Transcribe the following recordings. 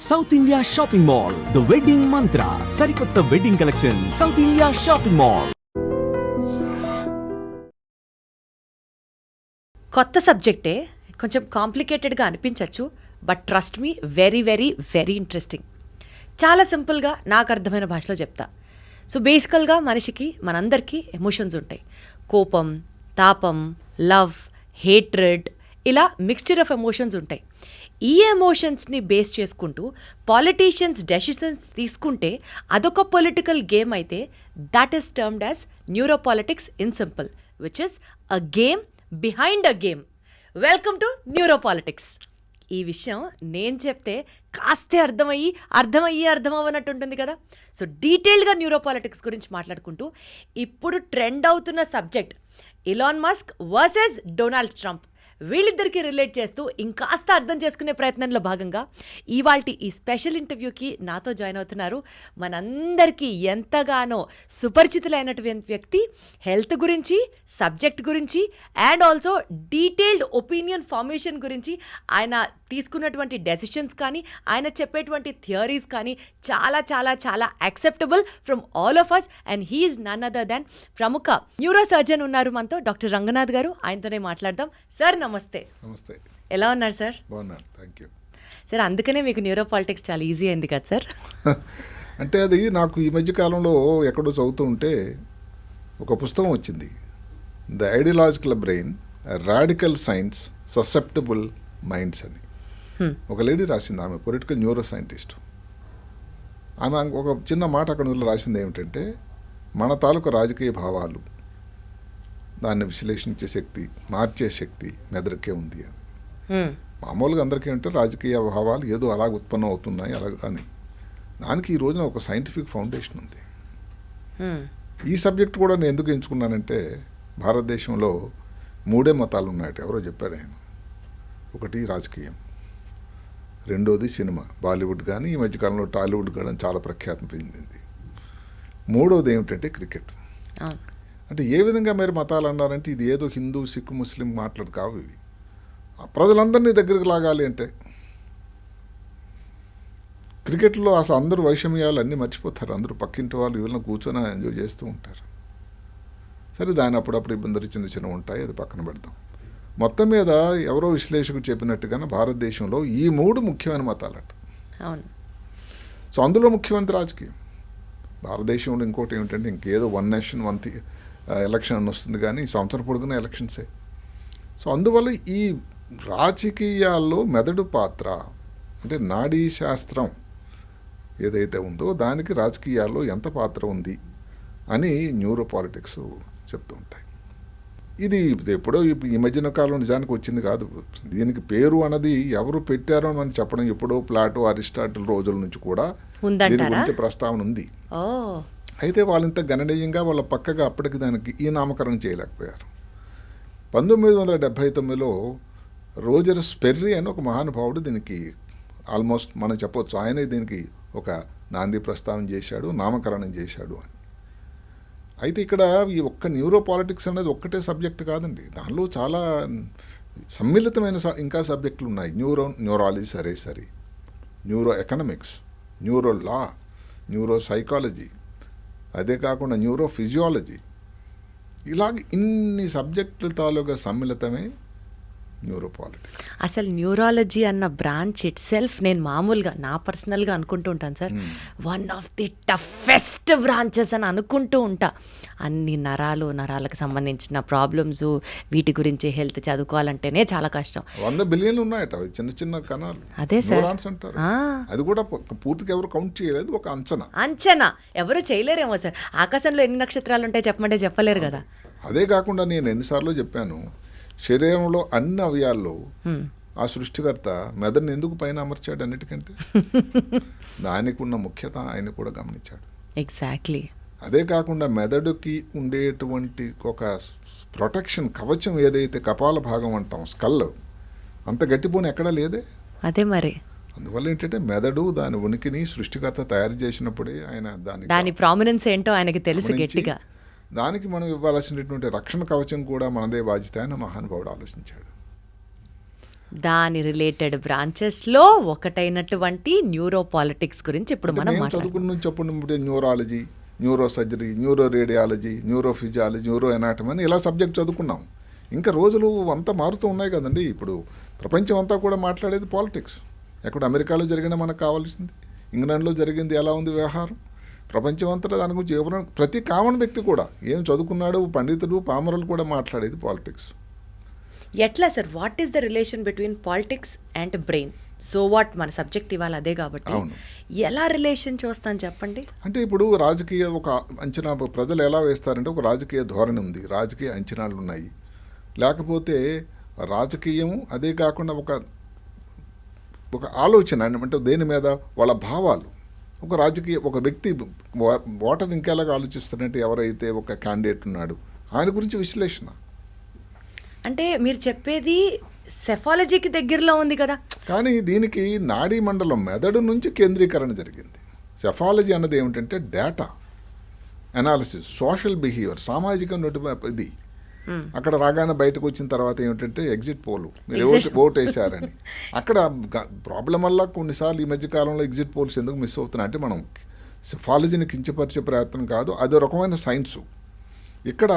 South India shopping mall the wedding మంత్ర సరికొత్త wedding collection south India shopping mall. కొత్త సబ్జెక్టే, కొంచెం కాంప్లికేటెడ్గా అనిపించవచ్చు, but trust me, very very very interesting. చాలా సింపుల్గా నాకు అర్థమైన భాషలో చెప్తా. సో బేసికల్గా మనిషికి, మనందరికీ ఎమోషన్స్ ఉంటాయి. కోపం, తాపం, లవ్, హేట్రెడ్, ఇలా మిక్స్చర్ ఆఫ్ ఎమోషన్స్ ఉంటాయి. ఈ ఎమోషన్స్ని బేస్ చేసుకుంటూ పాలిటీషియన్స్ డెసిషన్స్ తీసుకుంటే అదొక పొలిటికల్ గేమ్ అయితే that is termed as neuropolitics in simple, which is a game behind a game. Welcome to neuropolitics. ఈ విషయం నేను చెప్తే కాస్తే అర్థమవ్వనట్టు ఉంటుంది కదా. సో డీటెయిల్డ్గా న్యూరోపాలిటిక్స్ గురించి మాట్లాడుకుంటూ ఇప్పుడు ట్రెండ్ అవుతున్న subject Elon Musk versus Donald Trump, వీళ్ళిద్దరికీ రిలేట్ చేస్తూ ఇంకాస్త అర్థం చేసుకునే ప్రయత్నంలో భాగంగా ఇవాల్టి ఈ స్పెషల్ ఇంటర్వ్యూకి నాతో జాయిన్ అవుతున్నారు మనందరికీ ఎంతగానో సుపరిచితులైనటువంటి వ్యక్తి. హెల్త్ గురించి, సబ్జెక్ట్ గురించి and also detailed opinion formation గురించి, ఆయన తీసుకున్నటువంటి డెసిషన్స్ కానీ, ఆయన చెప్పేటువంటి థియరీస్ కానీ చాలా చాలా చాలా acceptable from all of us. And he is none other than ప్రముఖ న్యూరో సర్జన్ ఉన్నారు మనతో, డాక్టర్ రంగనాథ్ గారు. ఆయనతోనే మాట్లాడదాం. సార్ నమస్తే. నమస్తే. ఎలా ఉన్నారు సార్? బాగున్నాను, థ్యాంక్ యూ సార్. అందుకనే మీకు న్యూరోపాలిటిక్స్ చాలా ఈజీ అయింది కదా సార్? అంటే అది నాకు ఈ మధ్య కాలంలో ఎక్కడో చదువుతూ ఉంటే ఒక పుస్తకం వచ్చింది, the ideological brain, radical science, susceptible minds అని. ఒక లేడీ రాసింది, ఆమె పొలిటికల్ న్యూరో సైంటిస్ట్. ఆమె ఒక చిన్న మాట అక్కడ రాసింది ఏమిటంటే, మన తాలూకు రాజకీయ భావాలు, దాన్ని విశ్లేషించే శక్తి, మార్చే శక్తి మెదడుకే ఉంది అని. మామూలుగా అందరికీ అంటే రాజకీయ భావాలు ఏదో అలాగ ఉత్పన్నం అవుతున్నాయి అలా అని, దానికి ఈ రోజున ఒక సైంటిఫిక్ ఫౌండేషన్ ఉంది. ఈ సబ్జెక్ట్ కూడా నేను ఎందుకు ఎంచుకున్నానంటే, భారతదేశంలో 3 మతాలు ఉన్నాయట, ఎవరో చెప్పారు ఆయన. ఒకటి రాజకీయం, రెండోది సినిమా, బాలీవుడ్ కానీ ఈ మధ్యకాలంలో టాలీవుడ్ కానీ చాలా ప్రఖ్యాతి పొందింది. మూడోది ఏమిటంటే క్రికెట్. అంటే ఏ విధంగా మీరు మతాలు అన్నారంటే, ఇది ఏదో హిందూ, సిక్, ముస్లిం మాట్లాడు కావు ఇవి. ప్రజలందరినీ దగ్గరికి లాగాలి అంటే క్రికెట్లో అసలు అందరూ వైషమ్యాలు అన్నీ మర్చిపోతారు, అందరూ పక్కింటి వాళ్ళు వీళ్ళని కూర్చొని ఎంజాయ్ చేస్తూ ఉంటారు. సరే, దాని అప్పుడప్పుడు ఇబ్బందులు చిన్న ఉంటాయి, అది పక్కన పెడతాం. మొత్తం మీద ఎవరో విశ్లేషకుడు చెప్పినట్టుగానే భారతదేశంలో ఈ 3 ముఖ్యమైన మతాలట. అవును. సో అందులో ముఖ్యమంత్రి రాజకీయం. భారతదేశంలో ఇంకోటి ఏమిటంటే, ఇంకేదో 1 నేషన్ 1 ఎలక్షన్ అని వస్తుంది, కానీ ఈ సంవత్సరం పొడుగున ఎలక్షన్సే. సో అందువల్ల ఈ రాజకీయాల్లో మెదడు పాత్ర, అంటే నాడీ శాస్త్రం ఏదైతే ఉందో దానికి రాజకీయాల్లో ఎంత పాత్ర ఉంది అని న్యూరోపాలిటిక్స్ చెప్తూ ఉంటాయి. ఇది ఎప్పుడో ఈ మధ్యన కాలం నిజానికి వచ్చింది కాదు. దీనికి పేరు అన్నది ఎవరు పెట్టారో అని చెప్పడం ఎప్పుడో ప్లాటో, అరిస్టాటిల్ రోజుల నుంచి కూడా దీని గురించి ప్రస్తావన ఉంది. అయితే వాళ్ళంత గణనీయంగా వాళ్ళ పక్కగా అప్పటికి దానికి ఈ నామకరణం చేయలేకపోయారు. 1979లో రోజర్ స్పెర్రీ అని ఒక మహానుభావుడు దీనికి ఆల్మోస్ట్ మనం చెప్పొచ్చు, ఆయనే దీనికి ఒక నాంది ప్రస్తావన చేశాడు, నామకరణం చేశాడు అని. అయితే ఇక్కడ ఈ ఒక్క న్యూరోపాలిటిక్స్ అనేది ఒక్కటే సబ్జెక్ట్ కాదండి, దానిలో చాలా సమ్మిళితమైన ఇంకా సబ్జెక్టులు ఉన్నాయి. న్యూరాలజీ సరే, న్యూరో ఎకనామిక్స్, న్యూరో లా, న్యూరో సైకాలజీ, అదే కాకుండా న్యూరో ఫిజియాలజీ, ఇలాగ ఇన్ని సబ్జెక్టుల తాలూగా సమ్మిళితమే న్యూరోపాలిటిక్స్. అసలు న్యూరాలజీ అన్న బ్రాంచ్ ఇట్ సెల్ఫ్ నేను మామూలుగా నా పర్సనల్గా అనుకుంటూ ఉంటాను sir, one of the toughest branches అని అనుకుంటూ ఉంటా. అన్ని నరాలకు సంబంధించిన ప్రాబ్లమ్స్, వీటి గురించి హెల్త్ చదువుకోవాలంటేనే చాలా కష్టం. 100 బిలియన్లు ఉన్నాయట చిన్న కణాలు. అదే సార్ అంటారు. అది కూడా పూర్తిగా ఎవరు కౌంట్ చేయలేదు, ఒక అంచనా ఎవరు చేయలేరేమో సార్. ఆకాశంలో ఎన్ని నక్షత్రాలు ఉంటాయి చెప్పమంటే చెప్పలేరు కదా. అదే కాకుండా నేను ఎన్నిసార్లు చెప్పాను, శరీరంలో అన్ని అవయాల్లో ఆ సృష్టికర్త మెదడుని ఎందుకు పైన అమర్చాడు అన్నిటికంటే దానికి ఉన్న ముఖ్యత ఆయన కూడా గమనించాడు. ఎగ్జాక్ట్లీ. అదే కాకుండా మెదడుకి ఉండేటువంటి ఒక ప్రొటెక్షన్ కవచం ఏదైతే కపాల భాగం అంటాం, స్కల్, అంత గట్టిపోని ఎక్కడా లేదే. అదే మరి. అందువల్ల ఏంటంటే మెదడు దాని ఉనికిని సృష్టికర్త తయారు చేసినప్పుడే ఆయన దాని ప్రామినెన్స్ ఏంటో ఆయనకి తెలుసు గట్టిగా. దానికి మనం ఇవ్వాల్సినటువంటి రక్షణ కవచం కూడా మనదే బాధ్యత అని మహానుభావుడు ఆలోచించాడు. దాని రిలేటెడ్ బ్రాంచెస్లో ఒకటైనటువంటి న్యూరో పాలిటిక్స్ గురించి ఇప్పుడు మనం మేము మాట్లాడుకుందాం. చదువుకున్న నుంచి అప్పుడు neurology, neuro surgery, neuro radiology, neuro physiology, neuro anatomy అని ఇలా సబ్జెక్ట్ చదువుకున్నాం. ఇంకా రోజులు అంతా మారుతూ ఉన్నాయి కదండి. ఇప్పుడు ప్రపంచం అంతా కూడా మాట్లాడేది పాలిటిక్స్. ఎక్కడ అమెరికాలో జరిగినా మనకు కావాల్సింది, ఇంగ్లాండ్లో జరిగింది ఎలా ఉంది వ్యవహారం, ప్రపంచం అంతా దాని గురించి ఎవరైనా ప్రతి కామన్ వ్యక్తి కూడా ఏం చదువుకున్నాడు, పండితులు పామరులు కూడా మాట్లాడేది పాలిటిక్స్. ఎట్లా sir, what is the relation between politics and brain? So what, మన సబ్జెక్ట్ ఇవాళ అదే కాబట్టి అవును. ఎలా రిలేషన్ చూస్తాను చెప్పండి. అంటే ఇప్పుడు రాజకీయ ఒక అంచనా ప్రజలు ఎలా వేస్తారంటే ఒక రాజకీయ ధోరణి ఉంది, రాజకీయ అంచనాలు ఉన్నాయి. లేకపోతే రాజకీయం అదే కాకుండా ఒక ఆలోచన అంటే దేని మీద వాళ్ళ భావాలు. ఒక వ్యక్తి ఓటర్ ఇంకెలాగా ఆలోచిస్తారంటే ఎవరైతే ఒక క్యాండిడేట్ ఉన్నాడు ఆయన గురించి విశ్లేషణ. అంటే మీరు చెప్పేది సెఫాలజీకి దగ్గరలో ఉంది కదా. కానీ దీనికి నాడీ మండలం మెదడు నుంచి కేంద్రీకరణ జరిగింది. సెఫాలజీ అన్నది ఏమిటంటే డేటా అనాలిసిస్, సోషల్ బిహేవియర్, సామాజిక ఇది. అక్కడ రాగానే బయటకు వచ్చిన తర్వాత ఏమిటంటే ఎగ్జిట్ పోలు, మీరు ఓటు వేసారని. అక్కడ ప్రాబ్లం వల్ల కొన్నిసార్లు ఈ మధ్య కాలంలో ఎగ్జిట్ పోల్స్ ఎందుకు మిస్ అవుతున్నాయి అంటే మనం సెఫాలజీని కించపరిచే ప్రయత్నం కాదు, అదో రకమైన సైన్సు. ఇక్కడ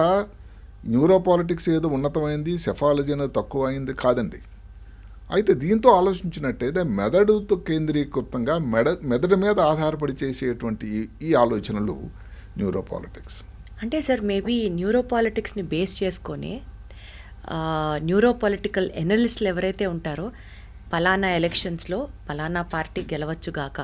న్యూరో పాలిటిక్స్ ఏదో ఉన్నతమైంది, సెఫాలజీ అనేది తక్కువ అయింది కాదండి. అయితే దీంతో ఆలోచించినట్టయితే మెదడుతో కేంద్రీకృతంగా మెదడు మీద ఆధారపడి చేసేటువంటి ఈ ఆలోచనలు న్యూరో పాలిటిక్స్. అంటే సార్ మేబీ న్యూరో పాలిటిక్స్ని బేస్ చేసుకొని న్యూరో పొలిటికల్ ఎనలిస్టులు ఎవరైతే ఉంటారో పలానా ఎలక్షన్స్లో పలానా పార్టీ గెలవచ్చుగాక,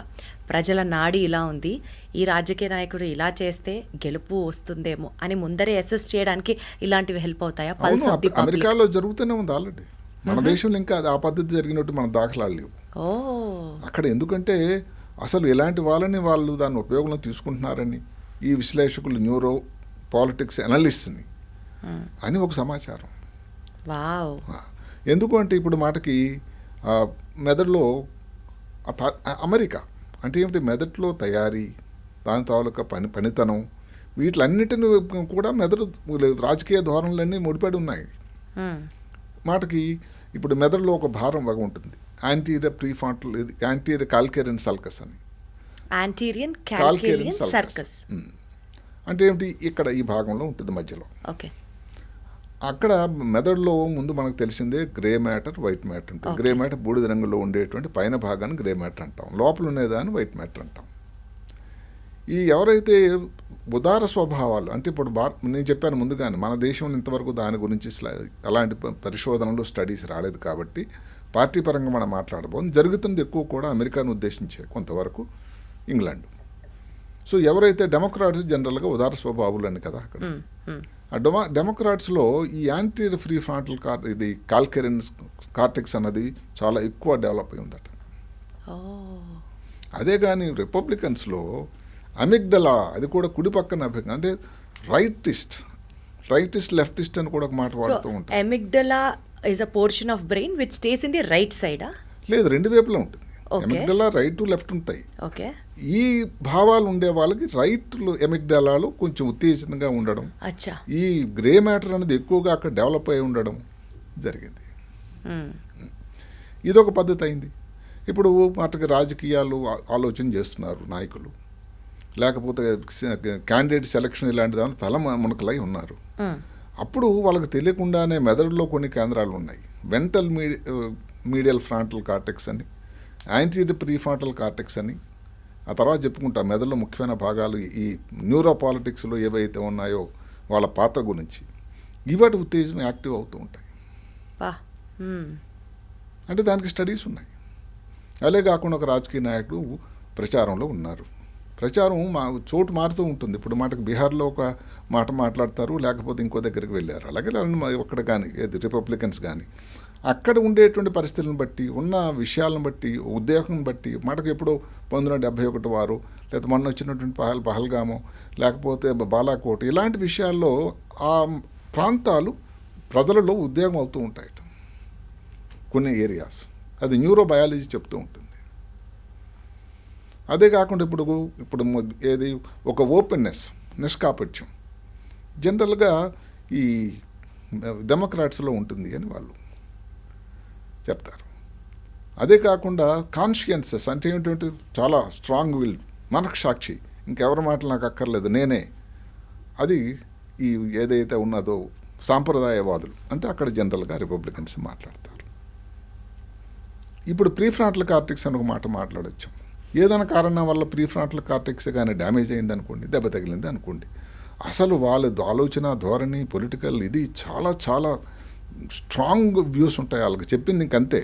ప్రజల నాడి ఇలా ఉంది, ఈ రాజకీయ నాయకుడు ఇలా చేస్తే గెలుపు వస్తుందేమో అని ముందరే అసెస్ చేయడానికి ఇలాంటివి హెల్ప్ అవుతాయా? Pulse of the public. అమెరికాలో జరుగుతూనే ఉంది ఆల్రెడీ. మన దేశంలో ఇంకా ఆ పద్ధతి జరిగినట్టు మన దాఖలాలు లేవు. అక్కడ ఎందుకంటే అసలు ఎలాంటి వాళ్ళు దాన్ని ఉపయోగంలో తీసుకుంటున్నారని ఈ విశ్లేషకులు న్యూరో పాలిటిక్స్ ఎనలిస్ట్ని అని ఒక సమాచారం. వావ్. ఎందుకు అంటే ఇప్పుడు మాటకి మెదడులో అమెరికా అంటే ఏమిటి, మెదడులో తయారీ, దాని తాలూకా పనితనం, వీటిలన్నిటిని కూడా మెదడు రాజకీయ ధోరణులన్నీ ముడిపడి ఉన్నాయి. మాటకి ఇప్పుడు మెదడులో ఒక భారం వగ ఉంటుంది, యాంటీరియర్ ప్రీఫాంటల్, యాంటీరియర్ కాల్కేరియన్ సల్కస్ అని. యాంటీరియన్ కాల్కేరియన్ సర్కస్ అంటే ఏమిటి, ఇక్కడ ఈ భాగంలో ఉంటుంది మధ్యలో. ఓకే. అక్కడ మెదడులో ముందు మనకు తెలిసిందే గ్రే మ్యాటర్, వైట్ మ్యాటర్ ఉంటుంది. గ్రే మ్యాటర్ బూడిద రంగులో ఉండేటువంటి పైన భాగాన్ని గ్రే మ్యాటర్ అంటాం, లోపల ఉండేదాన్ని వైట్ మ్యాటర్ అంటాం. ఈ ఎవరైతే ఉదార స్వభావాలు అంటే ఇప్పుడు నేను చెప్పాను ముందుగానే మన దేశంలో ఇంతవరకు దాని గురించి అలాంటి పరిశోధనలు స్టడీస్ రాలేదు కాబట్టి పార్టీ పరంగా మనం మాట్లాడబోం. జరుగుతుంది ఎక్కువ కూడా అమెరికాను ఉద్దేశించే, కొంతవరకు ఇంగ్లాండ్. సో ఎవరైతే డెమోక్రాట్స్ జనరల్గా ఉదార స్వభావులు అని కదా అక్కడ. ఆ డెమోక్రాట్స్లో ఈ యాంటీరియర్ ఫ్రీ ఫ్రాంటల్ ఇది కాల్కేరియన్ కార్టెక్స్ అన్నది చాలా ఎక్కువ డెవలప్ అయి ఉందట. అదే కానీ రిపబ్లికన్స్లో అమిగ్డలా, అది కూడా కుడి పక్కన అంటే రైటిస్ట్ లెఫ్టిస్ట్ అని కూడా ఒక మాట వాడుతూ ఉంటారు. అమిగ్డలా is a portion of brain which stays in the right side. లేదు, రెండు వైపులా ఉంటుంది. ఎమిగ్డలా రైట్ టు లెఫ్ట్ ఉంటాయి. ఓకే. ఈ భావాలు ఉండే వాళ్ళకి రైట్ ఎమిగ్డలాలో కొంచెం ఉత్తేజితంగా ఉండడం, ఈ గ్రే మ్యాటర్ అనేది ఎక్కువగా అక్కడ డెవలప్ అయి ఉండడం జరిగింది. ఇదొక పద్ధతి అయింది. ఇప్పుడు వాటికి రాజకీయాలు ఆలోచన చేస్తున్నారు నాయకులు, లేకపోతే క్యాండిడేట్ సెలక్షన్ ఇలాంటి దాని తల మునకలై ఉన్నారు. అప్పుడు వాళ్ళకి తెలియకుండానే మెదడులో కొన్ని కేంద్రాలు ఉన్నాయి. వెంటల్ మీడియల్ ఫ్రాంటల్ కార్టెక్స్ అని, యాంటీరియర్ ప్రీఫ్రాంటల్ కార్టెక్స్ అని. ఆ తర్వాత చెప్పుకుంటా మెదడులో ముఖ్యమైన భాగాలు ఈ న్యూరో పాలిటిక్స్లో ఏవైతే ఉన్నాయో వాళ్ళ పాత్ర గురించి. ఇవాటి ఉత్తేజం యాక్టివ్ అవుతూ ఉంటాయి. అంటే దానికి స్టడీస్ ఉన్నాయి. అదే కాకుండా ఒక రాజకీయ నాయకుడు ప్రచారంలో ఉన్నారు. ప్రచారం చోటు మారుతూ ఉంటుంది. ఇప్పుడు మాటకు బీహార్లో ఒక మాట మాట్లాడతారు, లేకపోతే ఇంకో దగ్గరికి వెళ్ళారు. అలాగే అక్కడ కానీ రిపబ్లికన్స్ కానీ అక్కడ ఉండేటువంటి పరిస్థితులను బట్టి, ఉన్న విషయాలను బట్టి, ఉద్యోగం బట్టి, మనకు ఎప్పుడో 1971 వారు, లేదా మొన్న వచ్చినటువంటి పహల్గామో, లేకపోతే బాలాకోట్, ఇలాంటి విషయాల్లో ఆ ప్రాంతాలు ప్రజలలో ఉద్యోగం అవుతూ ఉంటాయి కొన్ని ఏరియాస్. అది న్యూరో బయాలజీ చెప్తూ ఉంటుంది. అదే కాకుండా ఇప్పుడు ఏది ఒక ఓపెన్నెస్, నిష్కాపట్యం జనరల్గా ఈ డెమోక్రాట్స్లో ఉంటుంది అని వాళ్ళు. చెప్తారు. అదే కాకుండా కాన్షియన్సెస్ అంటే ఏంటంటే చాలా స్ట్రాంగ్ విల్, మనకు సాక్షి, ఇంకెవరి మాటలు నాకు అక్కర్లేదు నేనే, అది ఈ ఏదైతే ఉన్నదో సాంప్రదాయవాదులు అంటే అక్కడ జనరల్గా రిపబ్లికన్స్ మాట్లాడతారు. ఇప్పుడు ప్రీఫ్రాంటల్ కార్టెక్స్ అని ఒక మాట మాట్లాడచ్చు. ఏదైనా కారణం వల్ల ప్రీఫ్రాంటల్ కార్టెక్స్ కానీ డ్యామేజ్ అయింది అనుకోండి, దెబ్బ తగిలింది అనుకోండి, అసలు వాళ్ళ ఆలోచన ధోరణి పొలిటికల్ ఇది చాలా చాలా స్ట్రాంగ్ వ్యూస్ ఉంటాయి వాళ్ళకి, చెప్పింది ఇంకంతే.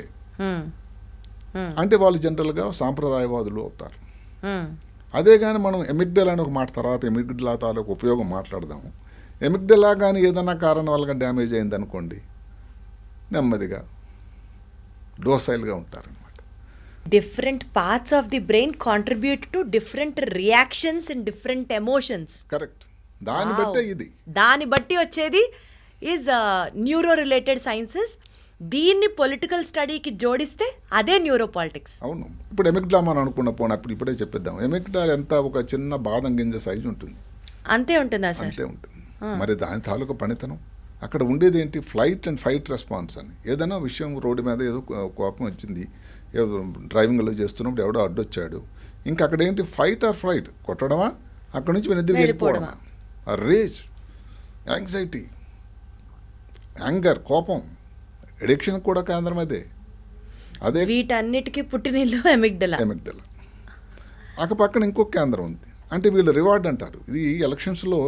అంటే వాళ్ళు జనరల్గా సాంప్రదాయవాదులు అవుతారు. అదే కానీ మనం ఎమిగ్డలా అని ఒక మాట, తర్వాత ఎమిగ్డలా తాలూకు ఉపయోగం మాట్లాడదాము. ఎమిగ్డలా కానీ ఏదైనా కారణం వల్ల డ్యామేజ్ అయింది అనుకోండి, నెమ్మదిగా డోసైల్గా ఉంటారనమాట. Different parts of the brain contribute to different reactions and different emotions. Correct. దాన్ని బట్టే ఇది, దాన్ని బట్టి వచ్చేది ఈజ్ న్యూరో రిలేటెడ్ సైన్సెస్. దీన్ని పొలిటికల్ స్టడీకి జోడిస్తే అదే న్యూరో పాలిటిక్స్. అవును. ఇప్పుడు ఎమిగ్డలా మనం అనుకున్న పోనప్పుడు ఇప్పుడే చెప్పిద్దాం. ఎమిగ్డలా ఎంత ఒక చిన్న బాదం గింజ సైజు ఉంటుంది, అంతే ఉంటుందా సార్? అంతే ఉంటుంది. మరి దాని తాలూకు పనితనం అక్కడ ఉండేది ఏంటి? ఫ్లైట్ అండ్ ఫైట్ రెస్పాన్స్ అని. ఏదైనా విషయం రోడ్డు మీద ఏదో కోపం వచ్చింది, ఏదో డ్రైవింగ్లో చేస్తున్నప్పుడు ఎవడో అడ్డొచ్చాడు, ఇంకా అక్కడ ఏంటి? ఫైట్ ఆర్ ఫ్లైట్, కొట్టడమా అక్కడ నుంచి వెనక్కి వెళ్ళిపోవడమా? ఆ రేజ్, యాంగ్జైటీ, యాంగర్, కోపం, ఎడిక్షన్ కూడా కేంద్రం అదే. అదే వీటన్నిటికీ పుట్టినిల్లు ఎమిగ్డలా. ఎమిగ్డలా. అక్క పక్కన ఇంకొక కేంద్రం ఉంది, అంటే వీళ్ళు రివార్డ్ అంటారు. ఇది ఎలక్షన్స్లో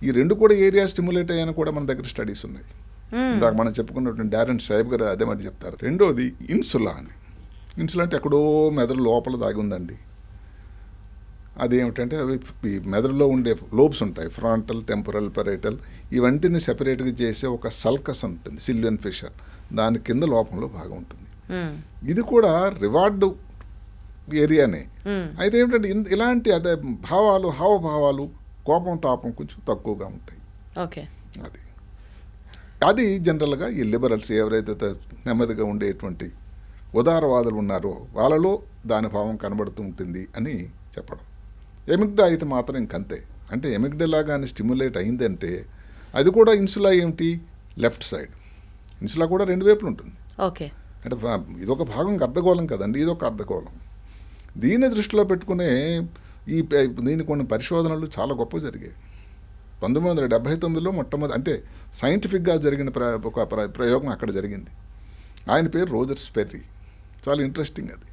ఈ రెండు కూడా ఏరియా స్టిమ్యులేట్ అయ్యాయని కూడా మన దగ్గర స్టడీస్ ఉన్నాయి. ఇందాక మనం చెప్పుకున్నటువంటి డారెన్ సాహెబ్ గారు అదే మాట చెప్తారు. రెండోది ఇన్సులా అని. ఇన్సులా అంటే ఎక్కడో మెదడు లోపల దాగి ఉందండి. అదేమిటంటే అవి ఈ మెదడులో ఉండే లోబ్స్ ఉంటాయి, ఫ్రాంటల్, టెంపరల్, పెరైటల్, ఇవంటిని సెపరేట్గా చేసే ఒక సల్కస్ ఉంటుంది, సిల్వియన్ ఫిషర్, దాని కింద లోపంలో భాగం ఉంటుంది. ఇది కూడా రివార్డు ఏరియానే. అయితే ఏమిటంటే ఇలాంటి అదే భావాలు, హావభావాలు, కోపం, తాపం కొంచెం తక్కువగా ఉంటాయి. ఓకే. అది జనరల్గా ఈ లిబరల్స్ ఎవరైతే నెమ్మదిగా ఉండేటువంటి ఉదారవాదులు ఉన్నారో వాళ్ళలో దాని భావం కనబడుతూ ఉంటుంది అని చెప్పడం. ఎమిగ్డా అయితే మాత్రం ఇంకంతే. అంటే ఎమిగ్డలా కానీ స్టిమ్యులేట్ అయిందంటే అది కూడా ఇన్సులా ఏమిటి? Left side. ఇన్సులా కూడా రెండు వైపులు ఉంటుంది. ఓకే. అంటే ఇదొక భాగం అర్ధగోళం కదండి, ఇదొక అర్ధగోళం. దీన్ని దృష్టిలో పెట్టుకునే దీని కొన్ని పరిశోధనలు చాలా గొప్ప జరిగాయి. 1979లో మొట్టమొదటి అంటే సైంటిఫిక్గా జరిగిన ఒక ప్రయోగం అక్కడ జరిగింది. ఆయన పేరు రోజర్ స్పెర్రీ. చాలా ఇంట్రెస్టింగ్ అది.